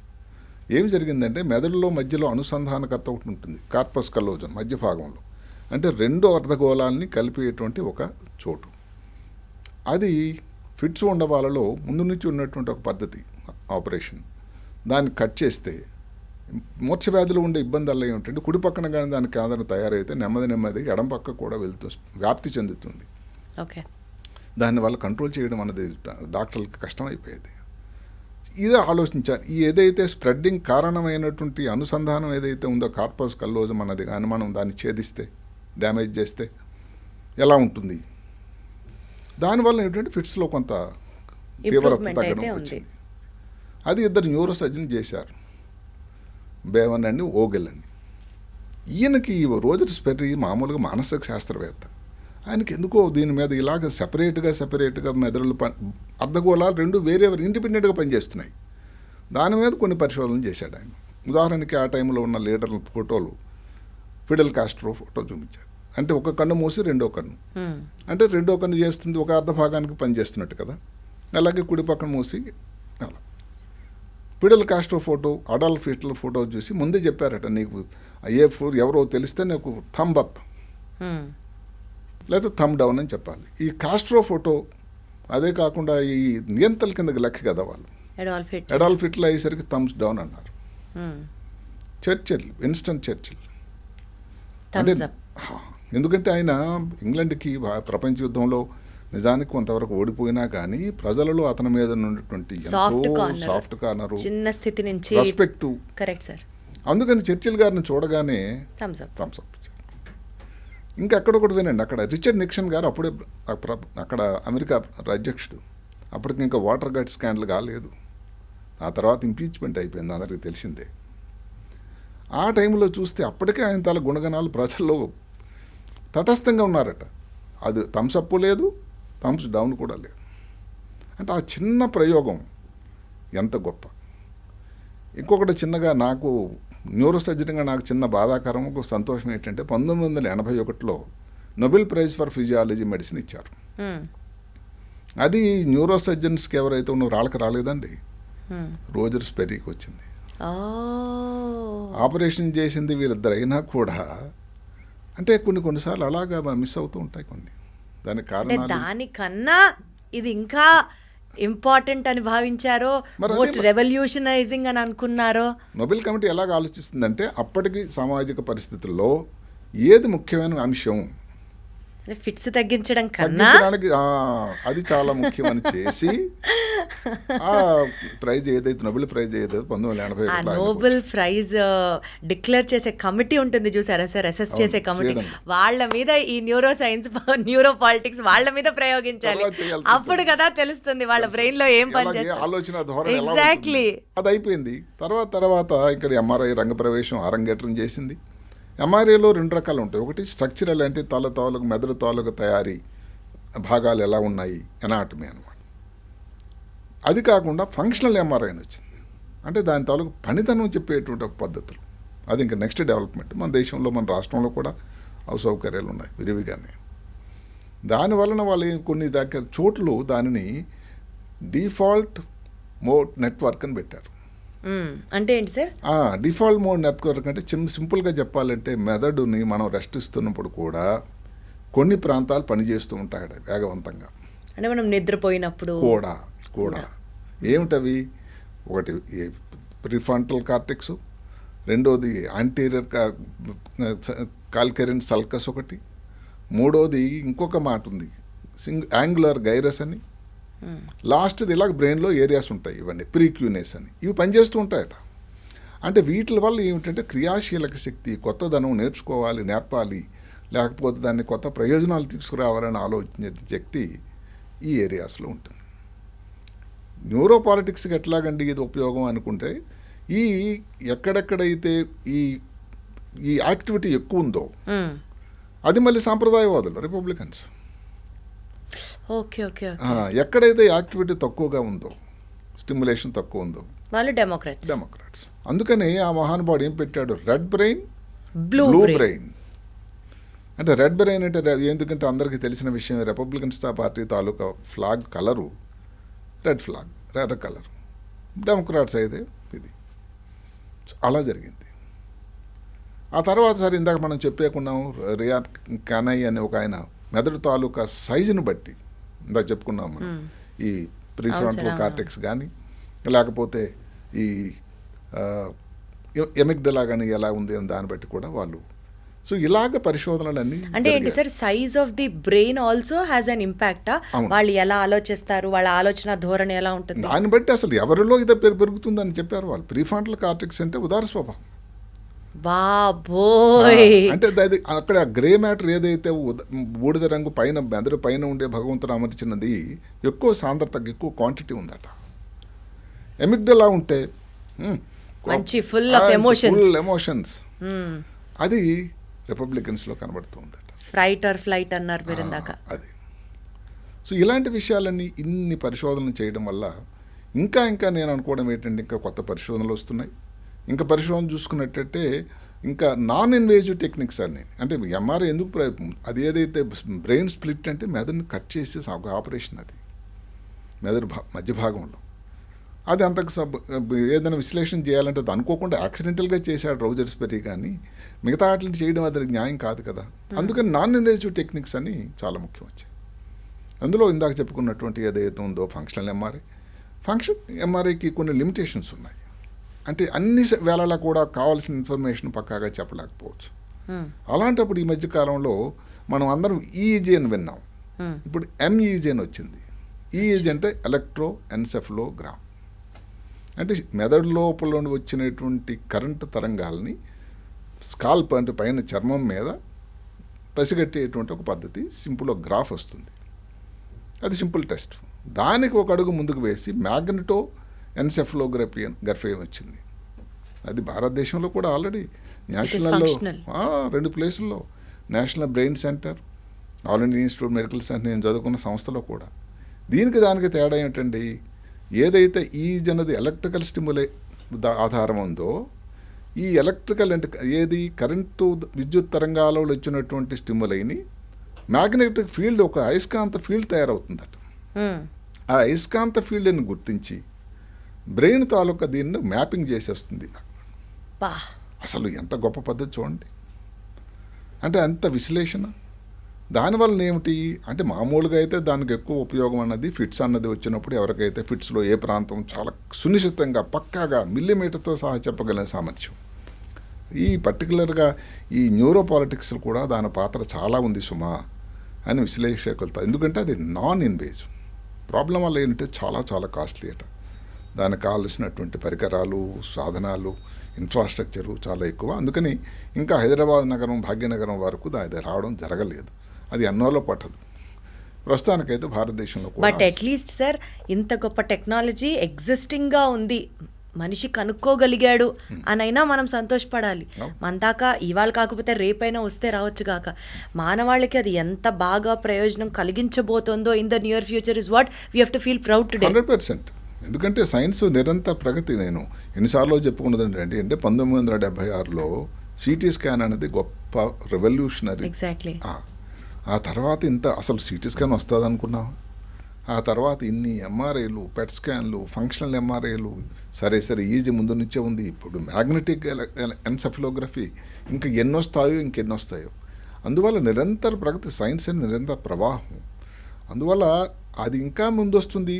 ఏం జరిగిందంటే మెదడులో మధ్యలో అనుసంధానకర్త ఒకటి ఉంటుంది, కార్పస్ కల్లోజం మధ్య భాగంలో, అంటే రెండు అర్ధగోళాలని కలిపేటువంటి ఒక చోటు. అది ఫిట్స్ ఉన్న వాళ్ళలో ముందు నుంచి ఉన్నటువంటి ఒక పద్ధతి, ఆపరేషన్. దాన్ని కట్ చేస్తే మూర్ఛ వ్యాధులు ఉండే ఇబ్బందుల్లో ఏమిటంటే కుడి పక్కన కానీ దానికి ఆధారం తయారైతే నెమ్మది ఎడం పక్క కూడా వ్యాప్తి చెందుతుంది. ఓకే. దానివల్ల కంట్రోల్ చేయడం అన్నది డాక్టర్లకి కష్టమైపోయేది. ఇదే ఆలోచించారు. ఈ ఏదైతే స్ప్రెడ్డింగ్ కారణమైనటువంటి అనుసంధానం ఏదైతే ఉందో కార్పస్ కల్లోజం అన్నది కానీ మనం దాన్ని ఛేదిస్తే, డ్యామేజ్ చేస్తే ఎలా ఉంటుంది? దానివల్ల ఏంటంటే ఫిట్స్లో కొంత తీవ్రత తగ్గడం వచ్చింది. అది ఇద్దరు న్యూరో సర్జన్ చేశారు, బేవన్ అండి, ఓగెల్ అండి. ఈయనకి రోజర్ స్పెర్రీ మామూలుగా మానసిక శాస్త్రవేత్త. ఆయనకి ఎందుకో దీని మీద ఇలాగ సెపరేట్గా మెదడులు అర్ధగోళాలు రెండు వేరే ఇండిపెండెంట్గా పనిచేస్తున్నాయి. దాని మీద కొన్ని పరిశోధనలు చేశాడు ఆయన. ఉదాహరణకి ఆ టైంలో ఉన్న లీడర్ల ఫోటోలు, ఫిడెల్ కాస్ట్రో ఫోటో చూపించారు. అంటే ఒక కన్ను మూసి రెండో కన్ను, అంటే రెండో కన్ను చేస్తుంది ఒక అర్ధ భాగానికి పనిచేస్తున్నట్టు కదా. అలాగే కుడి పక్కన మూసి అలా. Fidel Castro photo, Adolf Hitler photo చూసి ముందే చెప్పారట, నీకు ఎవరో తెలిస్తే నీకు థంబ్ అప్ లేదా థమ్ డౌన్ అని చెప్పాలి. ఈ కాస్ట్రో ఫోటో అదే కాకుండా ఈ నియంత్రణ కిందకి లెక్క కదా వాళ్ళు, అడాల్ఫ్ హిట్లర్ అయ్యేసరికి థమ్స్ డౌన్ అన్నారు. చర్చిల్, విన్స్టన్ చర్చిల్ అంటే ఎందుకంటే ఆయన ఇంగ్లాండ్కి ప్రపంచ యుద్ధంలో నిజానికి కొంతవరకు ఓడిపోయినా కానీ ప్రజలలో అతని మీద ఉన్నటువంటి సాఫ్ట్ కార్నర్, చిన్న స్థితి నుంచి రెస్పెక్ట్. Correct sir. అందుకని చర్చిల్ గారిని చూడగానే థమ్స్ అప్. ఇంకా అక్కడొకటి వినండి, అక్కడ రిచర్డ్ నిక్సన్ గారు అప్పుడే అక్కడ అమెరికా అధ్యక్షుడు. అప్పటికి ఇంకా వాటర్ గేట్ స్కాండల్ కాలేదు. ఆ తర్వాత ఇంపీచ్మెంట్ అయిపోయింది, అందరికీ తెలిసిందే. ఆ టైంలో చూస్తే అప్పటికే ఆయన తల గుణగణాలు ప్రజల్లో తటస్థంగా ఉన్నారట. అది థమ్స్ అప్ లేదు, థమ్స్ డౌన్ కూడా లేదు. అంటే ఆ చిన్న ప్రయోగం ఎంత గొప్ప. ఇంకొకటి చిన్నగా నాకు న్యూరో సర్జరీగా నాకు చిన్న బాధాకరం ఒక సంతోషం ఏంటంటే 1981లో Nobel prize for physiology medicine ఇచ్చారు. అది న్యూరో సర్జన్స్కి ఎవరైతే ఉన్నారో వాళ్ళకి రాలేదండి, రోజర్ స్పెరీకి వచ్చింది. ఆపరేషన్ చేసింది వీళ్ళిద్దరు అయినా కూడా అంటే కొన్నిసార్లు అలాగా మిస్ అవుతూ ఉంటాయి కొన్ని. దానికి కారణాలు దానికన్నా ఇది ఇంకా ఇంపార్టెంట్ అని భావించారో, మరి అదే మోస్ట్ రెవల్యూషనైజింగ్ అని అనుకున్నారో. నోబెల్ కమిటీ ఎలాగ ఆలోచిస్తుందంటే అప్పటికి సామాజిక పరిస్థితుల్లో ఏది ముఖ్యమైన అంశం ఫిట్స్ తగ్గించడం కన్నా తగ్గించడానికి అది చాలా ముఖ్యమని చేసి ఆ ప్రైజ్ ఏదైతే నోబెల్ ప్రైజ్ ఏదైతే 1981 నోబెల్ ప్రైజ్ డిక్లేర్ చేసే కమిటీ ఉంటుంది చూసారా సార్, అసెస్ చేసే కమిటీ, వాళ్ళ మీద ఈ న్యూరో సైన్స్ న్యూరో పాలిటిక్స్ వాళ్ళ మీద ప్రయోగించాలి. అప్పుడు కదా తెలుస్తుంది వాళ్ళ బ్రెయిన్ లో ఏం పనిచేస్తుంది, ఆలోచన ధోరణి. ఎగ్జాక్ట్లీ. అది అయిపోయింది. తర్వాత ఇక్కడ ఎంఆర్ఐ రంగప్రవేశం అరంగేట్రం చేసింది. ఎంఆర్ఐలో 2 రకాలు ఉంటాయి. ఒకటి స్ట్రక్చరల్ అంటే తాలూకు మెదడు తాలూకు తయారీ భాగాలు ఎలా ఉన్నాయి, ఎనాటమీ అనమాట. అది కాకుండా ఫంక్షనల్ ఎంఆర్ఐ అని వచ్చింది, అంటే దాని తాలూకు పనితనం చెప్పేటువంటి ఒక పద్ధతులు. అది ఇంకా నెక్స్ట్ డెవలప్మెంట్. మన దేశంలో మన రాష్ట్రంలో కూడా సౌకర్యాలు ఉన్నాయి విరివిగానే. దానివలన వాళ్ళు కొన్ని దగ్గర చోట్లు దానిని డిఫాల్ట్ మోడ్ నెట్వర్క్ అని పెట్టారు. అంటే ఏంటి సార్ డిఫాల్ట్ మోడ్ నెట్వర్క్ అంటే సింపుల్గా చెప్పాలంటే మెదడుని మనం రెస్ట్ ఇస్తున్నప్పుడు కూడా కొన్ని ప్రాంతాలు పనిచేస్తూ ఉంటాయి వేగవంతంగా. అంటే మనం నిద్రపోయినప్పుడు కూడా ఏమిటవి? ఒకటి ప్రిఫ్రంటల్ కార్టెక్స్, రెండోది యాంటీరియర్ కాల్కెరెంట్ సల్కస్, ఒకటి మూడోది ఇంకొక మాట ఉంది యాంగులర్ గైరస్ అని, లాస్ట్ది ఇలా బ్రెయిన్లో ఏరియాస్ ఉంటాయి ఇవన్నీ ప్రీక్యూనేస్ అని, ఇవి పనిచేస్తూ ఉంటాయట. అంటే వీటి వల్ల ఏమిటంటే క్రియాశీలక శక్తి, కొత్తదనం నేర్పాలి, లేకపోతే దాన్ని కొత్త ప్రయోజనాలు తీసుకురావాలని ఆలోచించే శక్తి ఈ ఏరియాస్లో ఉంటుంది. న్యూరోపాలిటిక్స్కి ఎట్లాగండి ఇది ఉపయోగం అనుకుంటే, ఈ ఎక్కడెక్కడైతే ఈ యాక్టివిటీ ఎక్కువ ఉందో అది మళ్ళీ సాంప్రదాయవాదులు రిపబ్లికన్స్. Okay okay. ఎక్కడైతే యాక్టివిటీ తక్కువగా ఉందో, స్టిమ్యులేషన్ తక్కువ ఉందో, వాళ్ళు డెమోక్రాట్స్. అందుకని ఆ మహానుభావుడు ఏం పెట్టాడు, రెడ్ బ్రెయిన్ బ్లూ బ్రెయిన్. అంటే రెడ్ బ్రెయిన్ అంటే ఎందుకంటే అందరికీ తెలిసిన విషయం, రిపబ్లికన్స్ పార్టీ తాలూకా flag colour red flag, red colour. Democrats అయితే ఇది. అలా జరిగింది. ఆ తర్వాత సరే ఇందాక మనం చెప్పేకున్నాం రియా కానై అనే ఒక ఆయన మెదడు తాలూకా సైజును బట్టి ఇందాక చెప్పుకున్నాం మనం, ఈ ప్రీఫ్రంటల్ కార్టెక్స్ కానీ లేకపోతే ఈ ఎమిగ్డలా కానీ ఎలా ఉంది అని దాన్ని బట్టి కూడా వాళ్ళు సో ఇలాగ పరిశోధనలన్నీ. అంటే ఏంటి sir, size of the brain also has an impact. వాళ్ళు ఎలా ఆలోచిస్తారు, వాళ్ళ ఆలోచన ధోరణి ఎలా ఉంటుంది, దాన్ని బట్టి అసలు ఎవరిలో ఇదే పెరుగుతుందని చెప్పారు వాళ్ళు. ప్రీఫ్రంటల్ కార్టెక్స్ అంటే ఉదార స్వభావం. బాబోయ్. అంటే అది అక్కడ గ్రే మ్యాటర్ ఏదైతే బూడిద రంగు పైన మెదడు పైన ఉండే భగవంతుడు అమర్చినది ఎక్కువ సాంద్రతకి ఎక్కువ క్వాంటిటీ ఉందట. ఎమిగ్డలా ఉంటే మంచి ఫుల్ ఆఫ్ ఎమోషన్స్, అది రిపబ్లికన్స్లో కనబడుతూ ఉందట. ఫ్రైట్ ఆర్ ఫ్లైట్ అన్నారు మీరు ఇందాక. అది సో ఇలాంటి విషయాలన్నీ ఇన్ని పరిశోధనలు చేయడం వల్ల ఇంకా నేను అనుకోవడం ఏంటంటే ఇంకా కొత్త పరిశోధనలు వస్తున్నాయి. ఇంకా పరిశోధన చూసుకున్నట్టయితే ఇంకా నాన్ ఇన్వేజివ్ టెక్నిక్స్ అన్నీ, అంటే ఎంఆర్ఐ ఎందుకు అది ఏదైతే బ్రెయిన్ స్ప్లిట్ అంటే మెదడుని కట్ చేసే ఒక ఆపరేషన్, అది మెదడు మధ్య భాగంలో. అది అంతకు ఏదైనా విశ్లేషణ చేయాలంటే అది అనుకోకుండా యాక్సిడెంటల్గా చేశాడు రోజర్ స్పెరీ, కానీ మిగతా వాటిని చేయడం అది న్యాయం కాదు కదా. అందుకని నాన్ ఇన్వేజివ్ టెక్నిక్స్ అని చాలా ముఖ్యం వచ్చాయి. అందులో ఇందాక చెప్పుకున్నటువంటి ఏదైతే ఉందో ఫంక్షనల్ ఎంఆర్ఐకి కొన్ని లిమిటేషన్స్ ఉన్నాయి. అంటే అన్ని వేళలా కూడా కావాల్సిన ఇన్ఫర్మేషన్ పక్కాగా చెప్పలేకపోవచ్చు. అలాంటప్పుడు ఈ మధ్యకాలంలో మనం అందరం ఈఈజీ అని విన్నాం, ఇప్పుడు ఎంఈజీ అని వచ్చింది. ఈఈజీ అంటే ఎలక్ట్రో ఎన్సెఫలోగ్రామ్. అంటే మెదడు లోపల నుండి వచ్చినటువంటి కరెంటు తరంగాల్ని స్కాల్ప్ అంటే పైన చర్మం మీద పసిగట్టేటువంటి ఒక పద్ధతి, సింపుల్ ఒక గ్రాఫ్ వస్తుంది. అది సింపుల్ టెస్ట్. దానికి ఒక అడుగు ముందుకు వేసి మ్యాగ్నెటో ఎన్సెఫలోగ్రఫీ వచ్చింది. అది భారతదేశంలో కూడా ఆల్రెడీ నేషనల్లో 2 ప్లేసుల్లో, national brain centre, all India institute medical centre నేను చదువుకున్న సంస్థలో కూడా. దానికి తేడా ఏంటండి, ఏదైతే ఈ జనది ఎలక్ట్రికల్ స్టిమ్యులే ఆధారం ఉందో, ఈ ఎలక్ట్రికల్ అంటే ఏది కరెంటు విద్యుత్ తరంగాలలో వచ్చినటువంటి స్టిమ్యులైని మ్యాగ్నెటిక్ ఫీల్డ్, ఒక అయస్కాంత ఫీల్డ్ తయారవుతుందట. ఆ అయస్కాంత ఫీల్డ్ని గుర్తించి బ్రెయిన్ తాలూకా దీన్ని మ్యాపింగ్ చేసేస్తుంది. అసలు ఎంత గొప్ప పద్ధతి చూడండి. అంటే అంత విశ్లేషణ. దానివల్ల ఏమిటి అంటే, మామూలుగా అయితే దానికి ఎక్కువ ఉపయోగం అన్నది ఫిట్స్ అన్నది వచ్చినప్పుడు, ఎవరికైతే ఫిట్స్లో ఏ ప్రాంతం చాలా సునిశ్చితంగా పక్కాగా మిల్లీమీటర్తో సహా చెప్పగలిగిన సామర్థ్యం. ఈ పర్టికులర్గా ఈ న్యూరోపాలిటిక్స్లో కూడా దాని పాత్ర చాలా ఉంది సుమా అని విశ్లేషకులతో. ఎందుకంటే అది నాన్ ఇన్వేజివ్. ప్రాబ్లం వల్ల ఏంటంటే చాలా చాలా కాస్ట్లీ అట. దానికి కావలసినటువంటి పరికరాలు, సాధనాలు, ఇన్ఫ్రాస్ట్రక్చరు చాలా ఎక్కువ. అందుకని ఇంకా హైదరాబాద్ నగరం, భాగ్యనగరం వరకు అది రావడం జరగలేదు. అది ఎన్నోలో పట్టదు. ప్రస్తుతానికైతే భారతదేశంలో కూడా. బట్ అట్లీస్ట్ సార్ ఇంత గొప్ప టెక్నాలజీ ఎగ్జిస్టింగ్గా ఉంది, మనిషి కనుక్కోగలిగాడు అనైనా మనం సంతోషపడాలి. మన దాకా ఇవాళ కాకపోతే రేపైనా వస్తే రావచ్చు కాక, మానవాళికి అది ఎంత బాగా ప్రయోజనం కలిగించబోతోందో in the near future is what we have to feel proud today. 100%. ఎందుకంటే సైన్స్ నిరంతర ప్రగతి. నేను ఎన్నిసార్లు చెప్పుకున్నది ఏంటంటే 1976లో సిటీ స్కాన్ అనేది గొప్ప రెవల్యూషనరీ. ఎగ్జాక్ట్లీ. ఆ తర్వాత ఇంత అసలు సిటీ స్కాన్ వస్తుంది అనుకున్నాం. ఆ తర్వాత ఇన్ని ఎంఆర్ఐలు, పెట్ స్కాన్లు, ఫంక్షనల్ ఎంఆర్ఐలు, సరే ఈజీ ముందు నుంచే ఉంది. ఇప్పుడు మ్యాగ్నెటిక్ ఎన్సెఫలోగ్రఫీ ఇంకా ఇంకెన్నొస్తాయో. అందువల్ల నిరంతర ప్రగతి, సైన్స్ అని నిరంతర ప్రవాహం. అందువల్ల అది ఇంకా ముందొస్తుంది.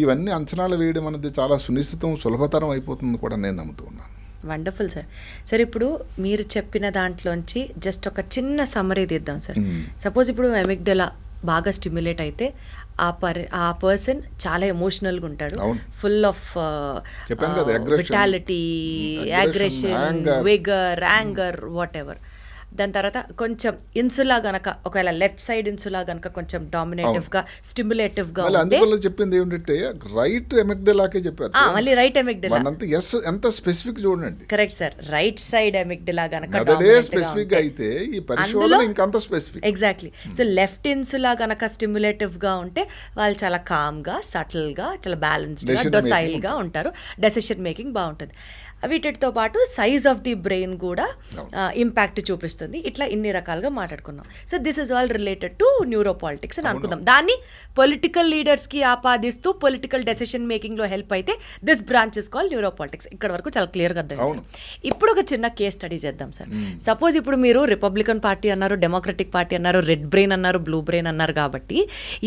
ఇవన్నీ అంచనాలు వేయడం అనేది చాలా సునిశ్చితం, సులభతరం అయిపోతుంది కూడా నేను నమ్ముతూ ఉన్నాను. Wonderful sir. సార్ ఇప్పుడు మీరు చెప్పిన దాంట్లోంచి జస్ట్ ఒక చిన్న సమ్మరీ తీద్దాం సార్. సపోజ్ ఇప్పుడు ఎమిగ్డలా బాగా స్టిమ్యులేట్ అయితే ఆ పర్సన్ చాలా ఎమోషనల్గా ఉంటాడు, full of vitality, aggression, vigour, anger, whatever. దాని తర్వాత కొంచెం ఇన్సులా గనక, ఒకవేళ లెఫ్ట్ సైడ్ ఇన్సులా గనక కొంచెం డామినేటివ్గా, స్టిమ్యులేటివ్గా చెప్పింది ఏంటంటే రైట్ ఎమిగ్డలాకే చెప్పారు. మళ్ళీ రైట్ ఎమిగ్డలా ఎంత స్పెసిఫిక్ చూడండి. Correct sir. Right side amygdala గనక స్పెసిఫిక్ అయితే ఈ పరిశోధన ఇంకంత specific. Exactly. So left insula గనక స్టిమ్యులేటివ్ గా ఉంటే వాళ్ళు చాలా కామ్ గా, సటిల్ గా, చాలా బ్యాలెన్స్డ్ గా, డొసైల్ గా ఉంటారు. డెసిషన్ మేకింగ్ బాగుంటుంది. వీటితో పాటు సైజ్ ఆఫ్ ది బ్రెయిన్ కూడా ఇంపాక్ట్ చూపిస్తుంది. ఇట్లా ఇన్ని రకాలుగా మాట్లాడుకున్నాం. So this is all related to neuropolitics అని అనుకుందాం. దాన్ని పొలిటికల్ లీడర్స్కి ఆపాదిస్తూ పొలిటికల్ డెసిషన్ మేకింగ్లో హెల్ప్ అయితే this branch is call neuropolitics. ఇక్కడ వరకు చాలా క్లియర్గా అర్థం. ఇప్పుడు ఒక చిన్న కేస్ స్టడీ చేద్దాం సార్. సపోజ్ ఇప్పుడు మీరు రిపబ్లికన్ పార్టీ అన్నారు, డెమోక్రటిక్ పార్టీ అన్నారు, రెడ్ బ్రెయిన్ అన్నారు, బ్లూ బ్రెయిన్ అన్నారు. కాబట్టి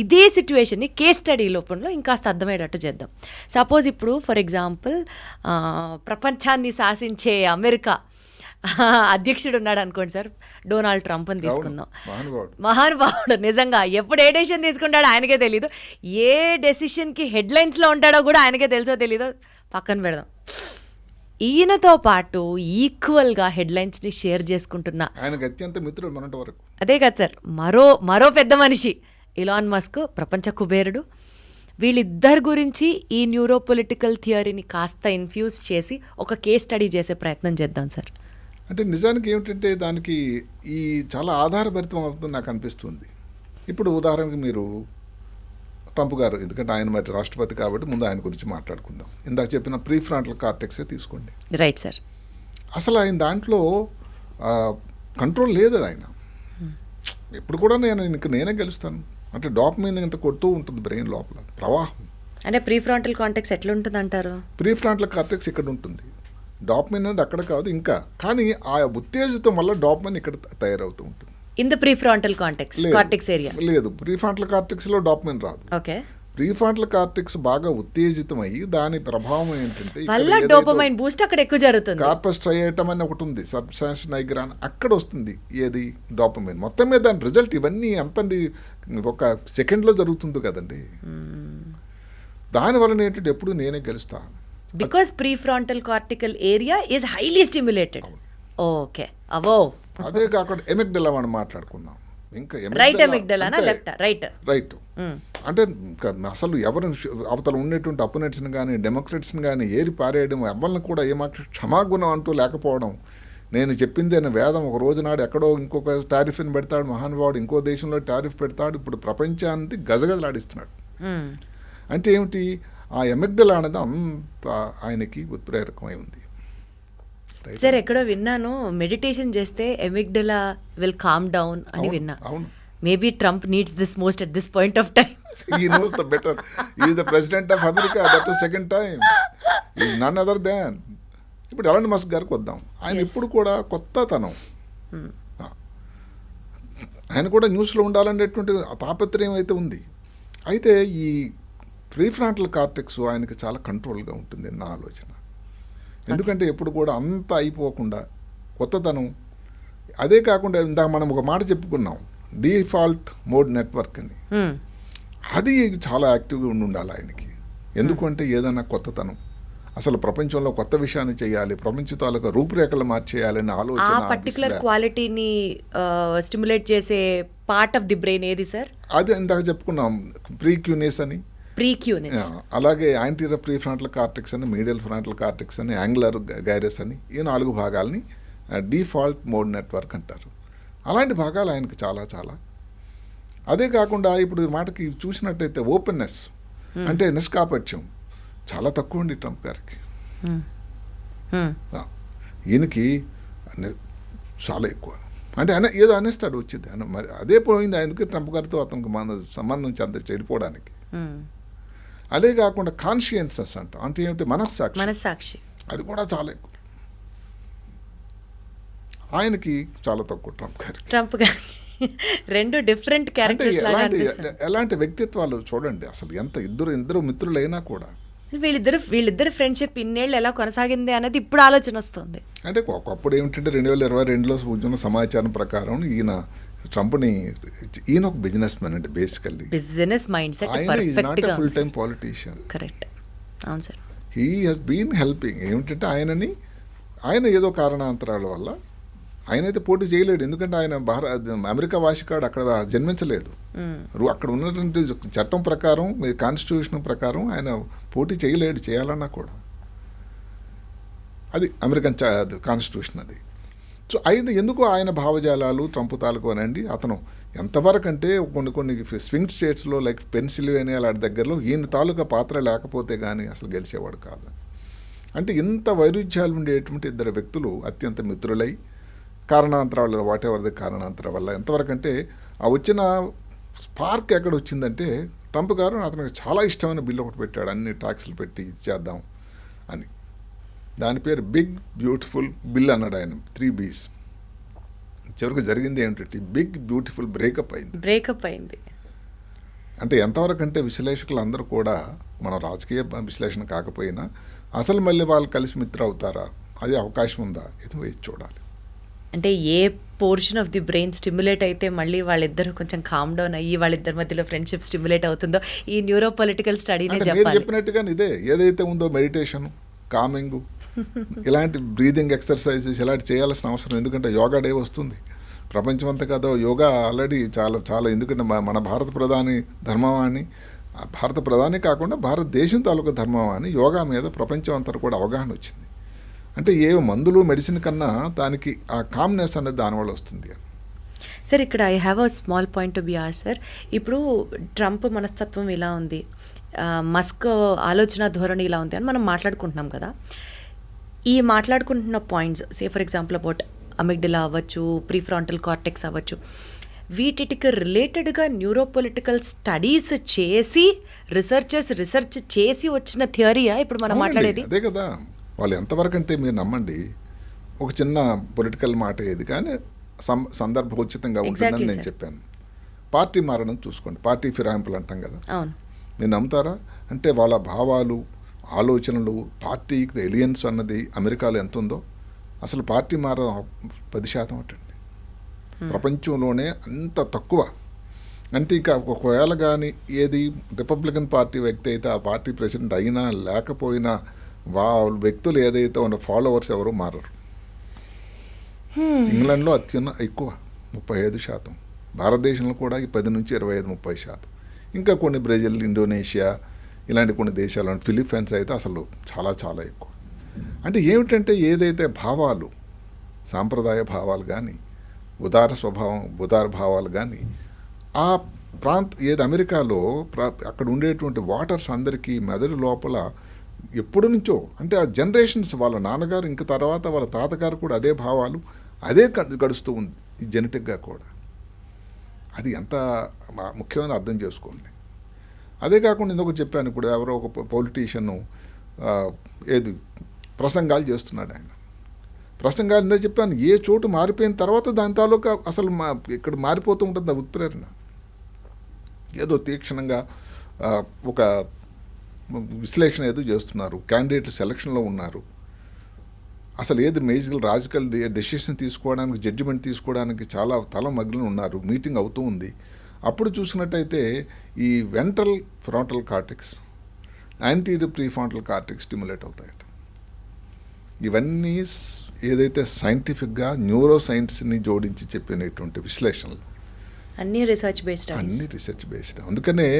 ఇదే సిచ్యువేషన్ని కేస్ స్టడీ లోపల ఇంకాస్త అర్థమయ్యేటట్టు చేద్దాం. సపోజ్ ఇప్పుడు ఫర్ ఎగ్జాంపుల్ ప్రపంచాన్ని శాసించే అమెరికా అధ్యక్షుడు ఉన్నాడు అనుకోండి సార్, డొనాల్డ్ ట్రంప్ అని తీసుకుందాం. మహానుభావుడు నిజంగా. ఎప్పుడు ఏ డెసిషన్ తీసుకుంటాడో ఆయనకే తెలీదు, ఏ డెసిషన్కి హెడ్లైన్స్లో ఉంటాడో కూడా ఆయనకే తెలుసో తెలీదో పక్కన పెడదాం. ఈయనతో పాటు ఈక్వల్గా హెడ్లైన్స్ని షేర్ చేసుకుంటున్న ఆయనకు అత్యంత మిత్రుడు మొన్నటి వరకు అదే కదా సార్, మరో పెద్ద మనిషి ఇలాన్ మస్క్, ప్రపంచ కుబేరుడు. వీళ్ళిద్దరి గురించి ఈ న్యూరోపొలిటికల్ థియరీని కాస్త ఇన్ఫ్యూజ్ చేసి ఒక కేస్ స్టడీ చేసే ప్రయత్నం చేద్దాం సార్. అంటే నిజానికి ఏమిటంటే దానికి ఈ చాలా ఆధారభరితం అవుతుంది నాకు అనిపిస్తుంది. ఇప్పుడు ఉదాహరణకి మీరు ట్రంప్ గారు, ఎందుకంటే ఆయన మరి రాష్ట్రపతి కాబట్టి ముందు ఆయన గురించి మాట్లాడుకుందాం. ఇందాక చెప్పిన ప్రీ ఫ్రంటల్ కార్టెక్సే తీసుకోండి. Right sir. అసలు ఆయన దాంట్లో కంట్రోల్ లేదు. ఆయన ఎప్పుడు కూడా నేనే గెలుస్తాను అంటే డాపమైన్ ఇంత కొడుతూ ఉంటుంది బ్రెయిన్ లోపల ప్రవాహం. అంటే ప్రీ ఫ్రంటల్ కార్టెక్స్ ఎట్లా ఉంటుంది అంటారు? ప్రీ ఫ్రంటల్ కార్టెక్స్ ఇక్కడ ఉంటుంది, డాపమైన్ అనేది అక్కడ కాదు ఇంకా. కానీ ఆ ఉత్తేజితం వల్ల డాపమైన్ ఇక్కడ తయారవుతూ ఉంటుంది. In the pre frontal cortex area లేదు, ప్రీ ఫ్రంటల్ కార్టెక్స్ లో డాపమైన్ రాదు. ఓకే. ప్రీ ఫ్రంటల్ కార్టెక్స్ బాగా ఉత్తేజితం అయ్యి దాని ప్రభావం ఏంటంటే డోపమైన్ బూస్ట్ అక్కడ ఎక్కువ జరుగుతుంది. కార్పస్ స్ట్రైటమ్ అని ఒకటి ఉంది, సబ్స్టాన్స్ నైగ్రా అక్కడ వస్తుంది. ఏది డోపమైన్. మొత్తం మీద దాని రిజల్ట్ ఇవన్నీ అంతండి ఒక సెకండ్లో జరుగుతుంది కదండి. దానివల్ల ఏంటంటే ఎప్పుడు నేనే గెలుస్తాను. Because prefrontal cortical area is highly stimulated. Okay. అవో అదే కాకుండా ఎమిగ్డలా మనం మాట్లాడుకున్నాం. ఇంకా రైట్ ఎమిగ్డలానా లెఫ్ట్? రైట్. అంటే అసలు ఎవరు అవతల ఉండేటువంటి అపోనెంట్స్ని కానీ డెమోక్రట్స్ని కానీ ఏరి పారేయడం, ఎవరిని కూడా ఏమాత్రం క్షమాగుణం అంటూ లేకపోవడం. నేను చెప్పింది అని వేదం ఒక రోజు నాడు ఎక్కడో ఇంకొక టారిఫ్ని పెడతాడు మహానుభావుడు, ఇంకో దేశంలో టారిఫ్ పెడతాడు. ఇప్పుడు ప్రపంచాన్ని గజగజలాడిస్తున్నాడు. అంటే ఏమిటి? ఆ ఎమిగ్డలా అనేది అంత ఆయనకి ఉత్ప్రేరకమై ఉంది. Right? సార్ ఎక్కడో విన్నాను, మెడిటేషన్ చేస్తే ఎమిగ్డలా విల్ కామ్ డౌన్ అని విన్నా. అవును. Maybe Trump needs this most at this point of time. He knows the better. He is the president of America. That was second time. He is none other than. ఇప్పుడు ఎలాంటి Musk గారికి వద్దాం. ఆయన Yes. ఇప్పుడు కూడా కొత్తతనం. ఆయన కూడా న్యూస్లో ఉండాలనేటువంటి తాపత్రయం అయితే ఉంది. అయితే ఈ ప్రీఫ్రాంటల్ కార్టెక్స్ ఆయనకి చాలా కంట్రోల్గా ఉంటుంది నా ఆలోచన. ఎందుకంటే ఎప్పుడు కూడా అంత అయిపోకుండా కొత్తతనం. అదే కాకుండా ఇందాక మనం ఒక మాట చెప్పుకున్నాం, డిఫాల్ట్ మోడ్ నెట్వర్క్ అని. అది చాలా యాక్టివ్గా ఉండాలి ఆయనకి. ఎందుకంటే ఏదైనా కొత్తతనం, అసలు ప్రపంచంలో కొత్త విషయాన్ని చేయాలి, ప్రపంచ తాలూకా రూపురేఖలు మార్చేయాలని ఆ ఆలోచన. పర్టికులర్ క్వాలిటీని స్టిమ్యులేట్ చేసే పార్ట్ ఆఫ్ ది బ్రెయిన్ ఏది సార్? అదే ఇందాక చెప్పుకున్నాం, ప్రీక్యూనెస్ అని, ప్రీక్యూనెస్. అలాగే యాంటీరియర్ ప్రీఫ్రాంటల్ కార్టెక్స్ అని, మీడియల్ ఫ్రాంటల్ కార్టెక్స్ అని, యాంగులర్ గైరస్ అని, ఈ 4 భాగాలని డిఫాల్ట్ మోడ్ నెట్వర్క్ అంటారు. అలాంటి భాగాలు ఆయనకి చాలా చాలా. అదే కాకుండా ఇప్పుడు ఈ మాటకి చూసినట్టయితే ఓపెన్నెస్ అంటే నిష్కాపట్యం చాలా తక్కువ ఉంది ట్రంప్ గారికి. ఈయనకి చాలా ఎక్కువ. అంటే ఆయన ఏదో అనేస్తాడు వచ్చింది ఆయన, మరి అదే పోయింది ఆయనకి ట్రంప్ గారితో అతనికి సంబంధం చెడిపోవడానికి. అదే కాకుండా కాన్షియన్సెస్ అంట, అంటే ఏమిటి, మనస్సాక్షి, అది కూడా చాలా ఎక్కువ. ఆయనకి చాలా తక్కువ ట్రంప్ గారికి. రెండు డిఫరెంట్ అంటే క్యారెక్టర్స్ లాగా అనిపిస్తుంది. ఎలాంటి వ్యక్తిత్వాలు చూడండి అసలు, ఎంత ఇద్దరు మిత్రులైనా కూడా. వీళ్ళిద్దరు ఫ్రెండ్షిప్ ఇన్నేళ్ళు ఎలా కొనసాగింది అనేది ఇప్పుడు ఆలోచన వస్తుంది. అంటే ఒకప్పుడు ఏమిటంటే 2022లో ఉన్న సమాచారం ప్రకారం ట్రంప్ని ఈయన ఒక బిజినెస్ మ్యాన్ అంటే బేసికల్లీ బిజినెస్ మైండ్ సెట్ ఆయన is not a full time politician. Correct. అవును sir. He has been helping. ఏమిటంటే ఆయన ఏదో కారణాంతరాల వల్ల ఆయనైతే పోటీ చేయలేడు. ఎందుకంటే ఆయన అమెరికా వాసికాడు, అక్కడ జన్మించలేదు. అక్కడ ఉన్నటువంటి చట్టం ప్రకారం, కాన్స్టిట్యూషన్ ప్రకారం ఆయన పోటీ చేయలేడు, చేయాలన్నా కూడా. అది అమెరికన్ కాన్స్టిట్యూషన్ అది. సో అయితే ఎందుకు ఆయన భావజాలాలు ట్రంప్ తాలూకు అనండి, అతను ఎంతవరకు అంటే కొన్ని స్వింగ్ స్టేట్స్లో లైక్ పెన్సిల్వేనియా అలాంటి దగ్గరలో ఈయన తాలూకా పాత్ర లేకపోతే కానీ అసలు గెలిచేవాడు కాదు. అంటే ఇంత వైరుధ్యాలు ఉండేటువంటి ఇద్దరు వ్యక్తులు అత్యంత మిత్రులై కారణాంతరాల కారణాంతరం వల్ల ఎంతవరకు అంటే ఆ వచ్చిన స్పార్క్ ఎక్కడ వచ్చిందంటే ట్రంప్ గారు అతనికి చాలా ఇష్టమైన బిల్లు ఒకటి పెట్టాడు, అన్ని ట్యాక్స్లు పెట్టి చేద్దాం అని. దాని పేరు బిగ్ బ్యూటిఫుల్ బిల్ అన్నాడు ఆయన, 3 B's. చివరికి జరిగింది ఏంటంటే బిగ్ బ్యూటిఫుల్ బ్రేకప్ అయింది. అంటే ఎంతవరకు అంటే విశ్లేషకులు అందరూ కూడా, మన రాజకీయ విశ్లేషణ కాకపోయినా అసలు మళ్ళీ వాళ్ళు కలిసి మిత్ర అవుతారా, అది అవకాశం ఉందా, ఇది వేసి చూడాలి. అంటే ఏ portion of the brain stimulate అయితే మళ్ళీ వాళ్ళిద్దరు కొంచెం కామ్ డౌన్ అయ్యి వాళ్ళిద్దరి మధ్యలో ఫ్రెండ్షిప్ స్టిమ్యులేట్ అవుతుందో ఈ న్యూరో పొలిటికల్ స్టడీనే మీరు చెప్పాలి. చెప్పినట్టుగా ఇదే ఏదైతే ఉందో మెడిటేషన్, కామింగ్, ఇలాంటి బ్రీదింగ్ ఎక్సర్సైజెస్ ఇలాంటి చేయాల్సిన అవసరం. ఎందుకంటే యోగా డే వస్తుంది, ప్రపంచం అంతా కదా యోగా ఆల్రెడీ చాలా. ఎందుకంటే మన భారత ప్రధాని కాకుండా భారతదేశం తాలూకా ధర్మవాణి యోగా మీద ప్రపంచం అంతా కూడా అవగాహన వచ్చింది. అంటే ఏ మందులు మెడిసిన్ కన్నా దానికి ఆ కామ్నెస్ అనేది దానివల్ల వస్తుంది. సార్ ఇక్కడ I have a small point to be are sir. ఇప్పుడు ట్రంప్ మనస్తత్వం ఇలా ఉంది, మస్క్ ఆలోచన ధోరణి ఇలా ఉంది అని మనం మాట్లాడుకుంటున్నాం కదా. ఈ మాట్లాడుకుంటున్న points say for example about amygdala అవ్వచ్చు, ప్రీఫ్రాంటల్ కార్టెక్స్ అవ్వచ్చు, వీటికి రిలేటెడ్గా న్యూరోపొలిటికల్ స్టడీస్ చేసి రీసెర్చ్ చేసి వచ్చిన థియరీయా ఇప్పుడు మనం మాట్లాడేది? అదే కదా. వాళ్ళు ఎంతవరకు అంటే మీరు నమ్మండి, ఒక చిన్న పొలిటికల్ మాట ఏది కానీ సందర్భోచితంగా ఉంటుందని నేను చెప్పాను. పార్టీ మారడం చూసుకోండి, పార్టీ ఫిరాయింపులు అంటాం కదా. మీరు నమ్ముతారా? అంటే వాళ్ళ భావాలు, ఆలోచనలు, పార్టీకి ఎలియన్స్ అన్నది అమెరికాలో ఎంత ఉందో, అసలు పార్టీ మారడం 10% అటండి. ప్రపంచంలోనే అంత తక్కువ. అంటే ఇంకా ఒకవేళ కానీ ఏది రిపబ్లికన్ పార్టీ వ్యక్తి అయితే ఆ పార్టీ ప్రెసిడెంట్ అయినా లేకపోయినా వాళ్ళ వ్యక్తులు ఏదైతే ఉన్న ఫాలోవర్స్ ఎవరు మారరు. ఇంగ్లాండ్లో ఎక్కువ 35%, భారతదేశంలో కూడా 10 నుంచి 25-30%. ఇంకా కొన్ని బ్రెజిల్, ఇండోనేషియా ఇలాంటి కొన్ని దేశాలు, ఫిలిప్పైన్స్ అయితే అసలు చాలా చాలా ఎక్కువ. అంటే ఏమిటంటే ఏదైతే భావాలు, సాంప్రదాయ భావాలు కానీ, ఉదార భావాలు కానీ, ఆ ఏది అమెరికాలో అక్కడ ఉండేటువంటి వాటర్స్ అందరికీ మెదడు లోపల ఎప్పటి నుంచో, అంటే ఆ జనరేషన్స్, వాళ్ళ నాన్నగారు ఇంక తర్వాత వాళ్ళ తాతగారు కూడా అదే భావాలు, అదే గడుస్తూ ఉంది ఈ జెనెటిక్గా కూడా. అది ఎంత ముఖ్యమైన అర్థం చేసుకోండి. అదే కాకుండా ఇంకొక చెప్పాను, ఇప్పుడు ఎవరో ఒక పొలిటీషియన్ ఏది ప్రసంగాలు చేస్తున్నాడు. ఆయన ప్రసంగాలు ఇందా చెప్పాను, ఏ చోటు మారిపోయిన తర్వాత దాని తాలూకా అసలు ఇక్కడ మారిపోతూ ఉంటుంది ఆ ఉత్ప్రేరణ. ఏదో తీక్షణంగా ఒక విశ్లేషణ ఏదో చేస్తున్నారు, క్యాండిడేట్లు సెలక్షన్లో ఉన్నారు, అసలు ఏది మేజర్ రాజకీయ డెసిషన్ తీసుకోవడానికి, జడ్జిమెంట్ తీసుకోవడానికి చాలా తల మగ్గులు ఉన్నారు, మీటింగ్ అవుతూ ఉంది. అప్పుడు చూసినట్టయితే ఈ ventral frontal cortex, anterior prefrontal cortex stimulate అవుతాయట. ఇవన్నీ ఏదైతే సైంటిఫిక్గా న్యూరో సైన్స్ని జోడించి చెప్పినటువంటి విశ్లేషణలు, అన్ని రీసెర్చ్ బేస్డ్. అందుకనే